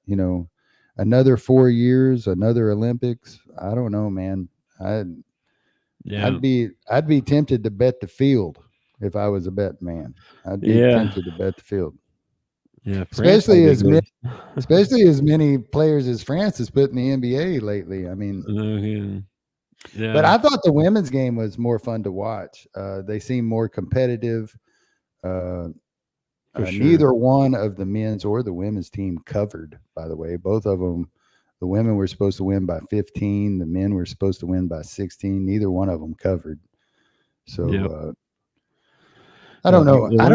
another 4 years, another Olympics. I don't know, man. I'd be tempted to bet the field if I was a bet man. I'd be tempted to bet the field. Yeah, especially as many players as France has put in the NBA lately. I mean, yeah. But I thought the women's game was more fun to watch. They seem more competitive. Sure. Neither one of the men's or the women's team covered, by the way. Both of them, the women were supposed to win by 15. The men were supposed to win by 16. Neither one of them covered. So I don't know. I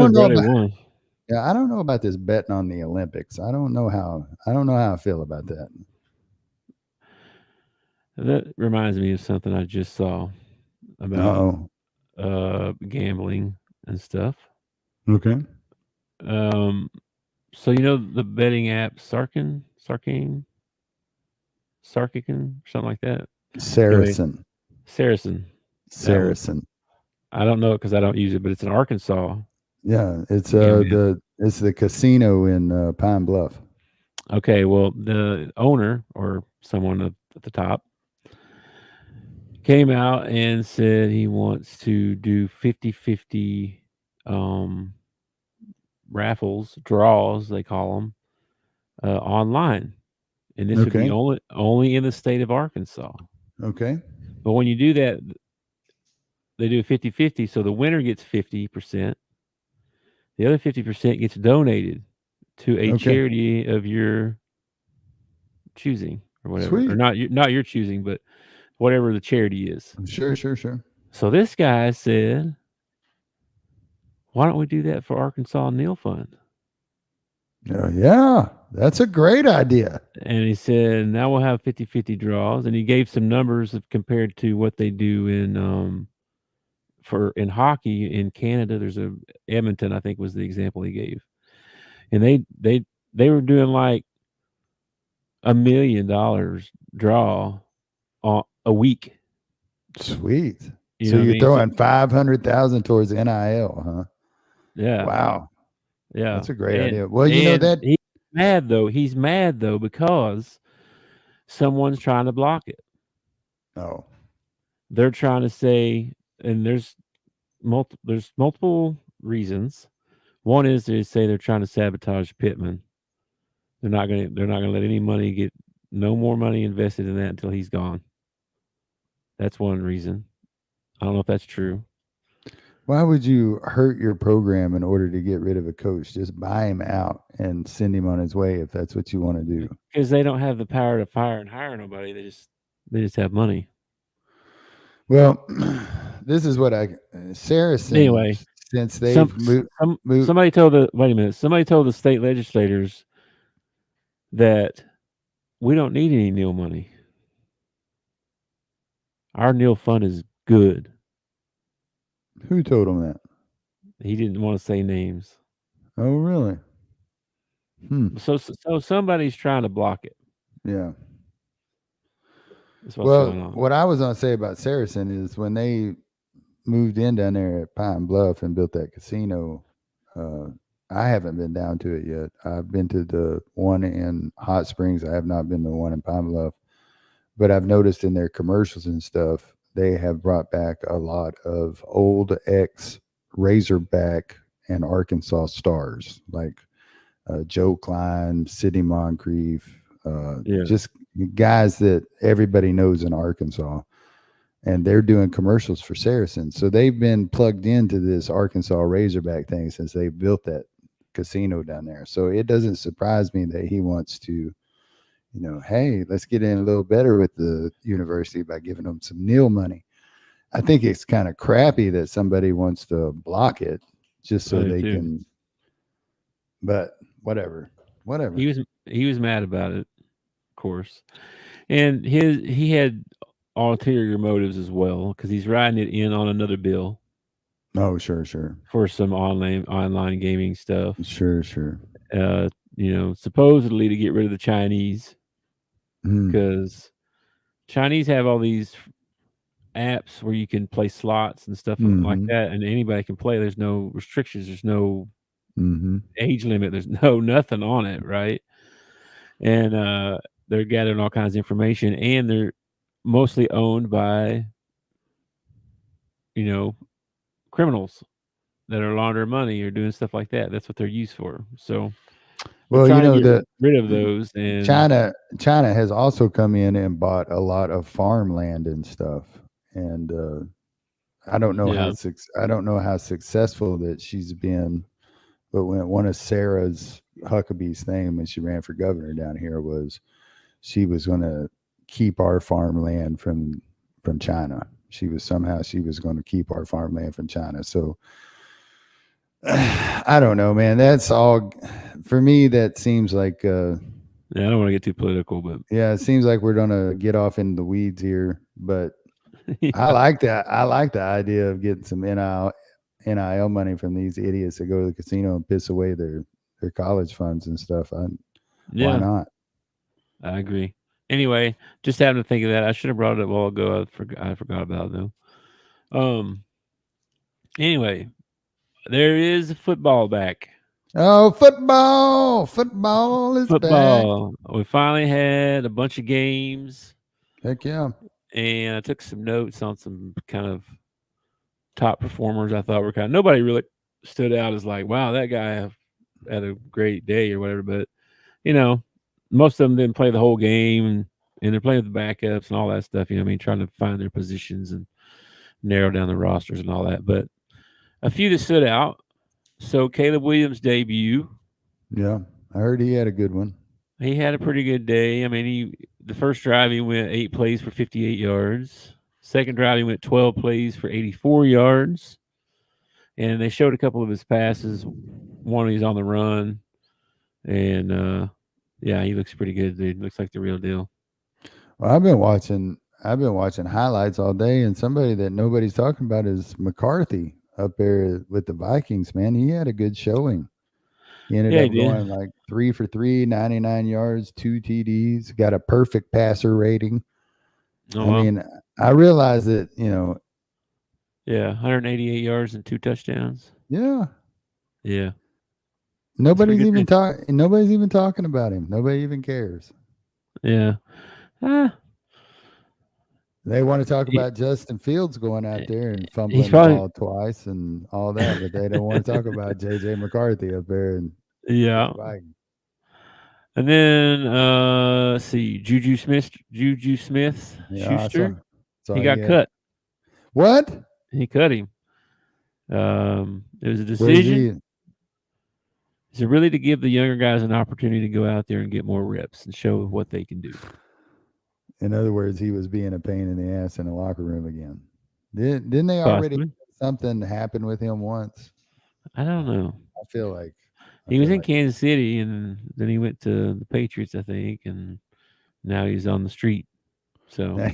don't know about this betting on the Olympics. I don't know how I feel about that. That reminds me of something I just saw about gambling and stuff. Okay. So the betting app Sarkin, something like that. Saracen. I don't know it because I don't use it, but it's in Arkansas. Yeah, it's the casino in Pine Bluff. Okay, well, the owner or someone at the top came out and said he wants to do 50-50 raffles, draws, they call them, online. And this would be only in the state of Arkansas. Okay. But when you do that, they do 50-50, so the winner gets 50%. The other 50% gets donated to a charity of your choosing or whatever. Sweet. Or not your choosing, but whatever the charity is. Sure. So this guy said, why don't we do that for Arkansas Nil Fund? Yeah, that's a great idea. And he said, now we'll have 50-50 draws. And he gave some numbers compared to what they do in hockey in Canada. There's Edmonton, I think, was the example he gave. And they were doing like $1 million draw a week. Sweet. So you're throwing 500,000 towards NIL, huh? Yeah. Wow. Yeah. That's a great idea. Well, that he's mad though. He's mad though because someone's trying to block it. Oh. They're trying to say, and there's multiple reasons. One is they say they're trying to sabotage Pittman. They're not gonna let no more money invested in that until he's gone. That's one reason. I don't know if that's true. Why would you hurt your program in order to get rid of a coach? Just buy him out and send him on his way if that's what you want to do. Because they don't have the power to fire and hire nobody. They just have money. Well, this is what Saracen. Anyway, since they've moved. Somebody told the state legislators that we don't need any Nil money. Our Nil fund is good. Who told him that? He didn't want to say names. Oh, really? So somebody's trying to block it. Yeah. Well, what I was going to say about Saracen is when they moved in down there at Pine Bluff and built that casino, I haven't been down to it yet. I've been to the one in Hot Springs. I have not been to the one in Pine Bluff. But I've noticed in their commercials and stuff, they have brought back a lot of old ex-Razorback and Arkansas stars like Joe Klein, Sidney Moncrief, just guys that everybody knows in Arkansas. and they're doing commercials for Saracen. So they've been plugged into this Arkansas Razorback thing since they built that casino down there. So it doesn't surprise me that he wants to, hey, let's get in a little better with the university by giving them some nil money. I think it's kind of crappy that somebody wants to block it just so they can. But whatever. He was mad about it, of course, and he had ulterior motives as well because he's riding it in on another bill. Oh, sure. For some online gaming stuff. Sure. Supposedly to get rid of the Chinese because Chinese have all these apps where you can play slots and stuff like that, and anybody can play. There's no restrictions. There's no age limit. There's nothing on it, right? And they're gathering all kinds of information, and they're mostly owned by, criminals that are laundering money or doing stuff like that. That's what they're used for. So, well, to get rid of those. And China has also come in and bought a lot of farmland and stuff. And I don't know how successful that she's been, but when one of Sarah Huckabee's thing when she ran for governor down here was she was going to keep our farmland from China. She was going to keep our farmland from China. So I don't know, man. That's all for me. That seems like I don't want to get too political, but it seems like we're gonna get off into the weeds here. But I like that. I like the idea of getting some NIL money from these idiots that go to the casino and piss away their college funds and stuff. Why not? I agree. Anyway, just having to think of that. I should have brought it up a while ago. I forgot about it though. Anyway, there is football back. Oh, football is back. We finally had a bunch of games. Heck yeah. And I took some notes on some kind of top performers I thought were nobody really stood out as like, wow, that guy had a great day or whatever. But, most of them didn't play the whole game and they're playing with the backups and all that stuff, trying to find their positions and narrow down the rosters and all that. But a few that stood out. So Caleb Williams' debut. Yeah, I heard he had a good one. He had a pretty good day. The first drive he went 8 plays for 58 yards. Second drive he went 12 plays for 84 yards. And they showed a couple of his passes. One he's on the run. And he looks pretty good, dude. Looks like the real deal. Well, I've been watching highlights all day, and somebody that nobody's talking about is McCarthy up there with the Vikings, man. He had a good showing. He ended up going like 3 for 3, 99 yards, 2 TDs, got a perfect passer rating. I realize that, 188 yards and 2 touchdowns. Yeah. Yeah. Nobody's even talking about him. Nobody even cares. Yeah. They want to talk about Justin Fields going out there and fumbling the ball twice and all that, but they don't want to talk about J.J. McCarthy up there. And then let's see, Juju Smith, Schuster. He got cut. What? He cut him. It was a decision. Is it really to give the younger guys an opportunity to go out there and get more reps and show what they can do? In other words, he was being a pain in the ass in the locker room again. Didn't they already something happen with him once? I don't know. I feel like he was in Kansas City, and then he went to the Patriots, I think, and now he's on the street. So,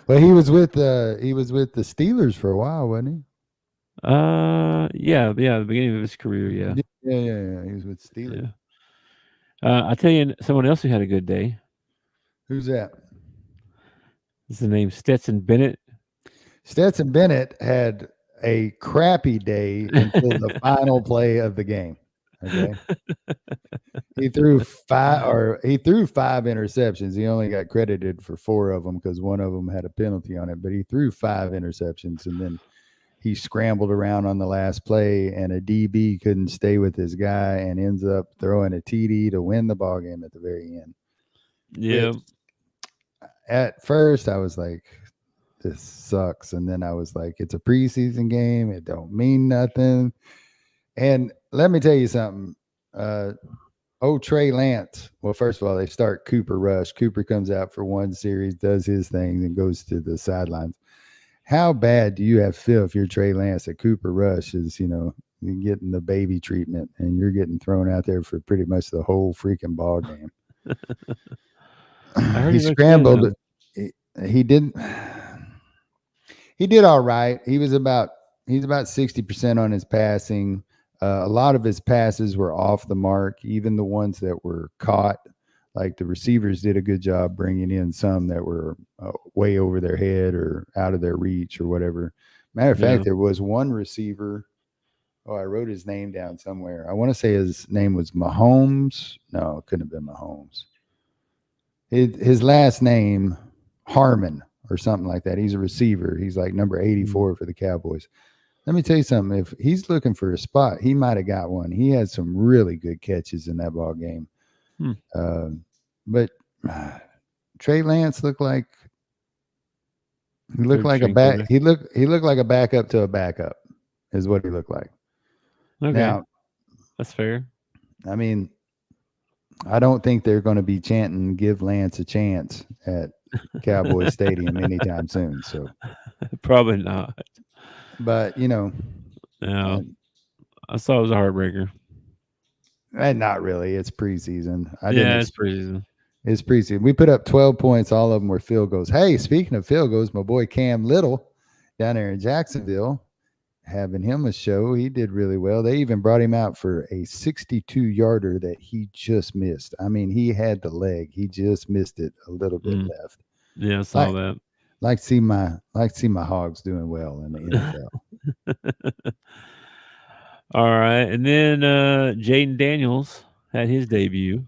well, he was with the Steelers for a while, wasn't he? The beginning of his career, yeah. He was with Steelers. Yeah. I tell you, someone else who had a good day. Who's that? Is the name Stetson Bennett? Stetson Bennett had a crappy day until the final play of the game. Okay. He threw 5 interceptions. He only got credited for 4 of them because one of them had a penalty on it, but he threw 5 interceptions, and then he scrambled around on the last play, and a DB couldn't stay with his guy and ends up throwing a TD to win the ball game at the very end. Yeah. At first, I was like, this sucks. And then I was like, it's a preseason game. It don't mean nothing. And let me tell you something. Trey Lance. Well, first of all, they start Cooper Rush. Cooper comes out for one series, does his thing, and goes to the sidelines. How bad do you have to feel if you're Trey Lance that Cooper Rush is, you're getting the baby treatment and you're getting thrown out there for pretty much the whole freaking ball game? He scrambled. He didn't. He did all right. He's about 60% on his passing. A lot of his passes were off the mark, even the ones that were caught. Like the receivers did a good job bringing in some that were way over their head or out of their reach or whatever. Matter of fact, there was one receiver. Oh, I wrote his name down somewhere. I want to say his name was Mahomes. No, it couldn't have been Mahomes. His last name, Harmon or something like that. He's a receiver. He's like number 84 for the Cowboys. Let me tell you something. If he's looking for a spot, he might have got one. He had some really good catches in that ball game. But Trey Lance looked like a back. He looked like a backup to a backup, is what he looked like. Okay, now, that's fair. I mean, I don't think they're going to be chanting "Give Lance a chance" at Cowboy Stadium anytime soon. So probably not. But no, I saw it was a heartbreaker. Not really. It's preseason. It's preseason. It's preseason. We put up 12 points. All of them were field goals. Hey, speaking of field goals, my boy Cam Little down there in Jacksonville, having him a show. He did really well. They even brought him out for a 62-yarder that he just missed. I mean, he had the leg. He just missed it a little bit left. Yeah, I saw that. Like to see my Hogs doing well in the NFL. All right, and then Jaden Daniels had his debut.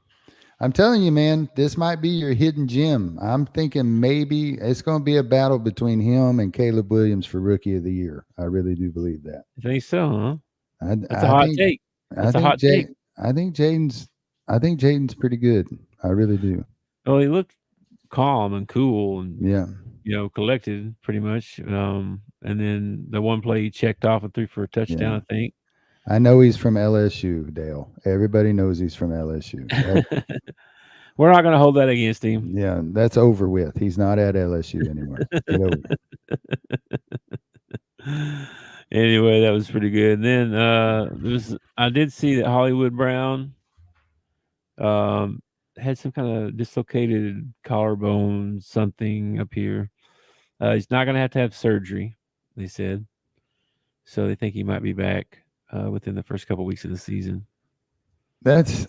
I'm telling you, man, this might be your hidden gem. I'm thinking maybe it's going to be a battle between him and Caleb Williams for Rookie of the Year. I really do believe that. You think so, huh? That's a hot take. That's a hot take. I think Jaden's pretty good. I really do. Well, he looked calm and cool and collected pretty much. And then the one play he checked off and threw for a touchdown, I think. I know he's from LSU, Dale. Everybody knows he's from LSU. We're not going to hold that against him. Yeah, that's over with. He's not at LSU anymore. Get over it. Anyway, that was pretty good. And then I did see that Hollywood Brown had some kind of dislocated collarbone, something up here. He's not going to have surgery, they said. So they think he might be back within the first couple of weeks of the season. That's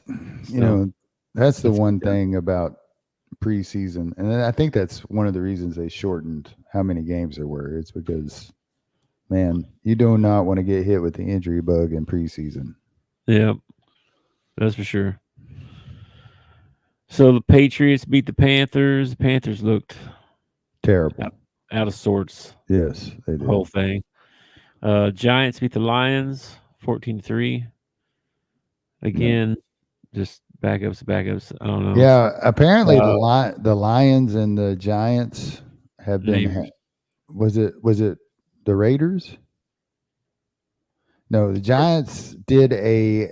that's the one thing about preseason, and I think that's one of the reasons they shortened how many games there were. It's because, man, you do not want to get hit with the injury bug in preseason. Yeah, that's for sure. So the Patriots beat the Panthers. The Panthers looked terrible, out of sorts. Yes, they did. The whole thing. Giants beat the Lions 14-3. Again, just backups. I don't know. Yeah, apparently the Lions and the Giants have been. Was it the Raiders? No, the Giants did a.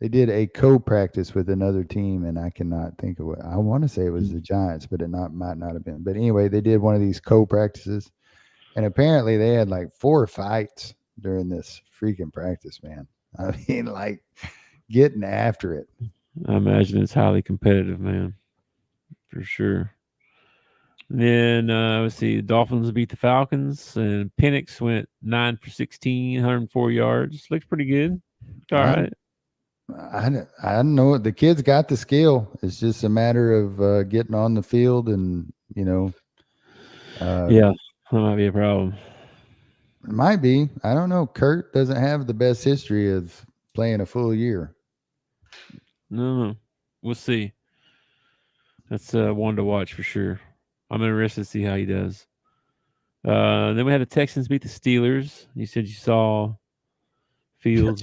They did a co-practice with another team, and I cannot think of what. I want to say it was the Giants, but might not have been. But anyway, they did one of these co-practices, and apparently they had like 4 fights during this freaking practice, man. I mean, like getting after it. I imagine it's highly competitive, man, for sure. Then let's see, the Dolphins beat the Falcons, and Penix went 9 for 16, 104 yards. Looks pretty good. All right. I don't know. The kid's got the skill. It's just a matter of getting on the field and, yeah, that might be a problem. It might be. I don't know. Kurt doesn't have the best history of playing a full year. No. We'll see. That's one to watch for sure. I'm interested to see how he does. Then we had the Texans beat the Steelers. You said you saw Fields.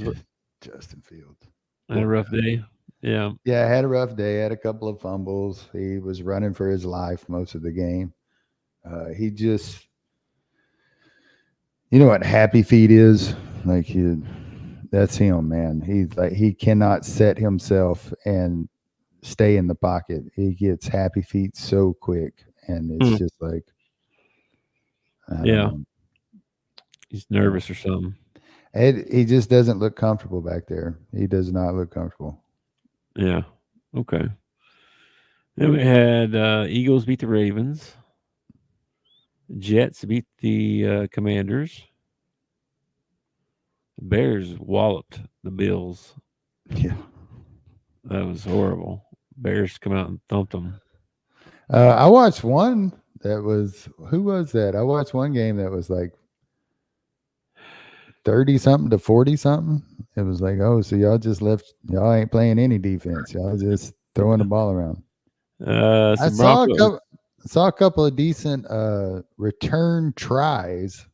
Justin Fields. Had a rough day. Yeah. Yeah, had a rough day, had a couple of fumbles. He was running for his life most of the game. He just, you know what Happy Feet is? Like that's him, man. He cannot set himself and stay in the pocket. He gets Happy Feet so quick, and it's Hmm. just like I don't Yeah. know. He's nervous or something. He just doesn't look comfortable back there. He does not look comfortable. Yeah. Okay. Then we had Eagles beat the Ravens. Jets beat the Commanders. The Bears walloped the Bills. Yeah. That was horrible. Bears come out and thumped them. I watched one that was who was that? I watched one game that was like 30 something to 40 something. It was like, oh, so y'all ain't playing any defense. Y'all just throwing the ball around. I Some Broncos. saw a couple of decent return tries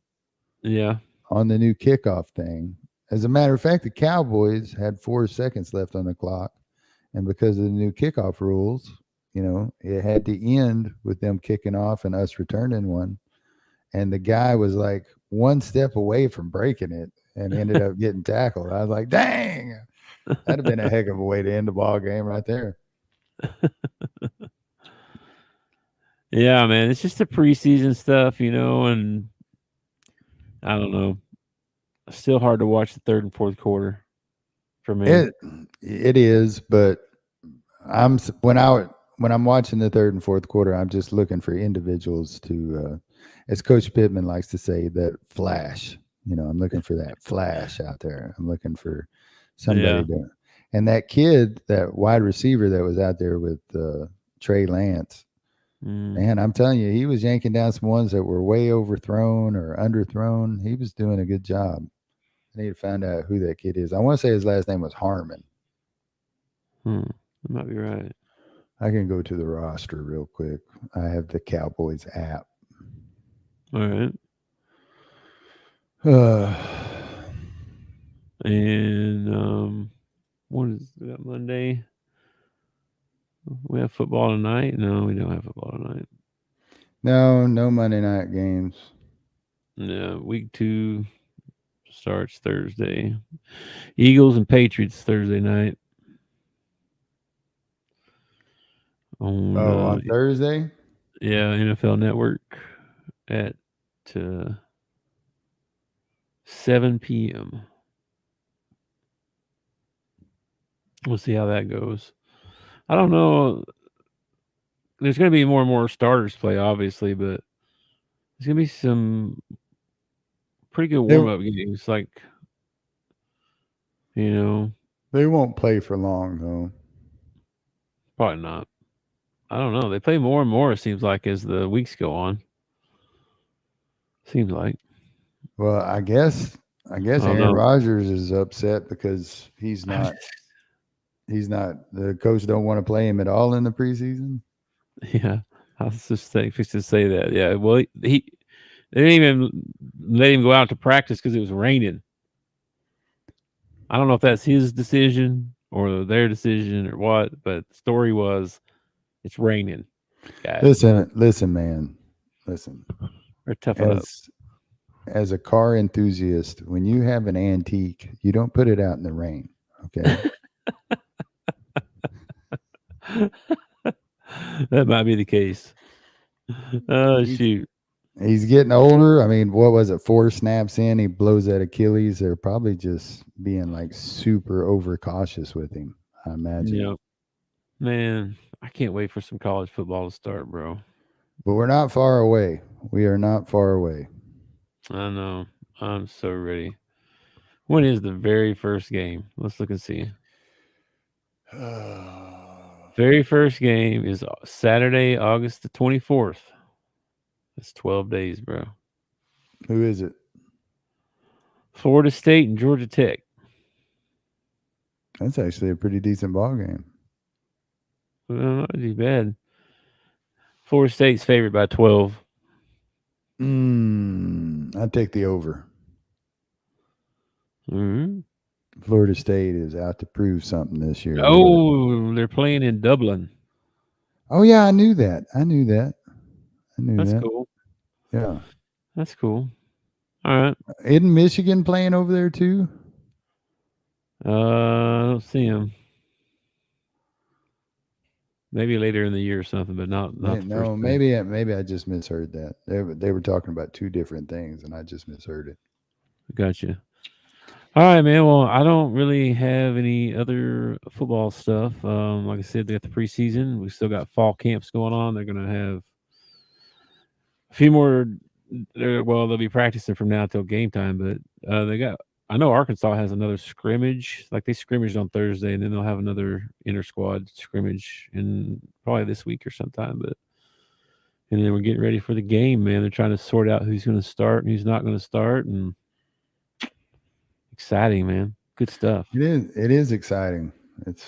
Yeah. on the new kickoff thing. As a matter of fact, the Cowboys had 4 seconds left on the clock. And because of the new kickoff rules, it had to end with them kicking off and us returning one. And the guy was like one step away from breaking it and ended up getting tackled. I was like, dang, that'd have been a heck of a way to end the ball game right there. Yeah, man. It's just the preseason stuff, and I don't know. Still hard to watch the third and fourth quarter for me. It is, but when I'm watching the third and fourth quarter, I'm just looking for individuals to, as Coach Pittman likes to say, that flash. I'm looking for that flash out there. I'm looking for somebody to. And that kid, that wide receiver that was out there with Trey Lance, man, I'm telling you, he was yanking down some ones that were way overthrown or underthrown. He was doing a good job. I need to find out who that kid is. I want to say his last name was Harmon. That might be right. I can go to the roster real quick. I have the Cowboys app. All right. And what is that, Monday? We have football tonight? No, we don't have football tonight. No Monday night games. Yeah, week 2 starts Thursday. Eagles and Patriots Thursday night. On Thursday? Yeah, NFL Network at 7 p.m. We'll see how that goes. I don't know. There's going to be more and more starters play, obviously, but there's going to be some pretty good warm-up games. Like, they won't play for long, though. Probably not. I don't know. They play more and more, it seems like, as the weeks go on. Seems like. Well, I guess Aaron Rodgers is upset because he's not the coach don't want to play him at all in the preseason. Yeah. I was just fixed to say that. Yeah. Well, they didn't even let him go out to practice because it was raining. I don't know if that's his decision or their decision or what, but the story was it's raining. Guys. Listen, man. Listen. Or tough it up. As a car enthusiast, when you have an antique, you don't put it out in the rain. Okay. That might be the case. Shoot. He's getting older. I mean, what was it? 4 snaps in, he blows that Achilles. They're probably just being like super overcautious with him, I imagine. Yep. Man, I can't wait for some college football to start, bro. But we're not far away. We are not far away. I know. I'm so ready. When is the very first game? Let's look and see. Very first game is Saturday, August the 24th. It's 12 days, bro. Who is it? Florida State and Georgia Tech. That's actually a pretty decent ball game. Not too bad. Florida State's favored by 12. I'd take the over. Mm-hmm. Florida State is out to prove something this year. Oh, they're playing in Dublin. Oh yeah, I knew that. That's cool. Yeah. That's cool. All right. Isn't Michigan playing over there too? I don't see him. Maybe later in the year or something, but not the No, first maybe I just misheard that. They were talking about two different things, and I just misheard it. Gotcha. All right, man. Well, I don't really have any other football stuff. Like I said, they got the preseason. We still got fall camps going on. They're going to have a few more. Well, they'll be practicing from now till game time, but they got. I know Arkansas has another scrimmage. Like they scrimmaged on Thursday, and then they'll have another inter squad scrimmage in probably this week or sometime. And then we're getting ready for the game, man. They're trying to sort out who's going to start and who's not going to start, and exciting, man. Good stuff. It is exciting. It's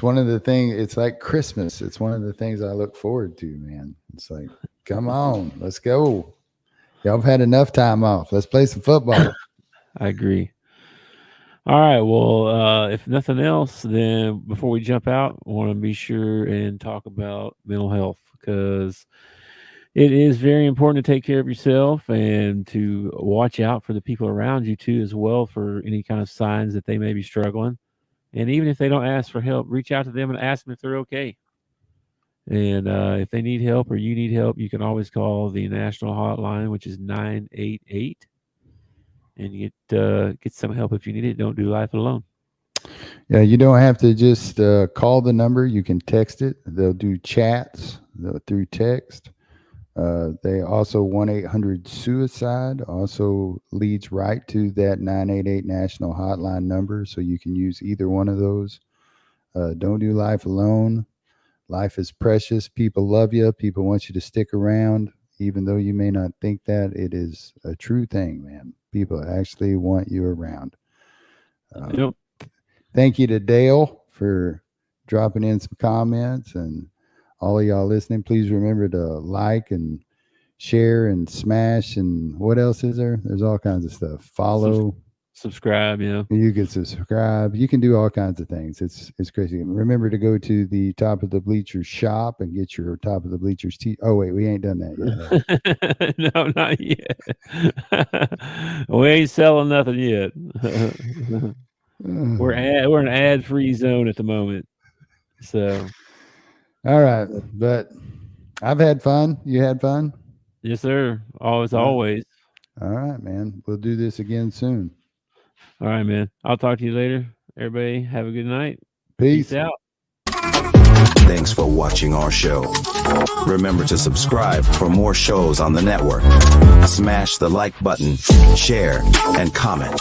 one of the things. It's like Christmas. It's one of the things I look forward to, man. It's like, come on, let's go. Y'all have had enough time off. Let's play some football. I agree. All right. Well, if nothing else, then before we jump out, I want to be sure and talk about mental health, because it is very important to take care of yourself and to watch out for the people around you too, as well, for any kind of signs that they may be struggling. And even if they don't ask for help, reach out to them and ask them if they're okay. And if they need help or you need help, you can always call the national hotline, which is 988, and you get some help if you need it. Don't do life alone. Yeah, you don't have to just call the number. You can text it. They'll do chats through text. They also 1-800-SUICIDE also leads right to that 988 national hotline number, so you can use either one of those. Don't do life alone. Life is precious. People love you. People want you to stick around, even though you may not think that. It is a true thing, man. People actually want you around. Yep. Thank you to Dale for dropping in some comments, and all of y'all listening. Please remember to like and share and smash, and what else is there? There's all kinds of stuff. Follow. Subscribe, yeah. You can subscribe. You can do all kinds of things. It's crazy. Remember to go to the Top of the Bleachers shop and get your Top of the Bleachers Oh wait, we ain't done that yet. No, not yet. We ain't selling nothing yet. We're an ad-free zone at the moment. So, all right, but I've had fun. You had fun? Yes, sir. Always. All right, man. We'll do this again soon. All right, man. I'll talk to you later. Everybody, have a good night. Peace out. Thanks for watching our show. Remember to subscribe for more shows on the network. Smash the like button, share, and comment.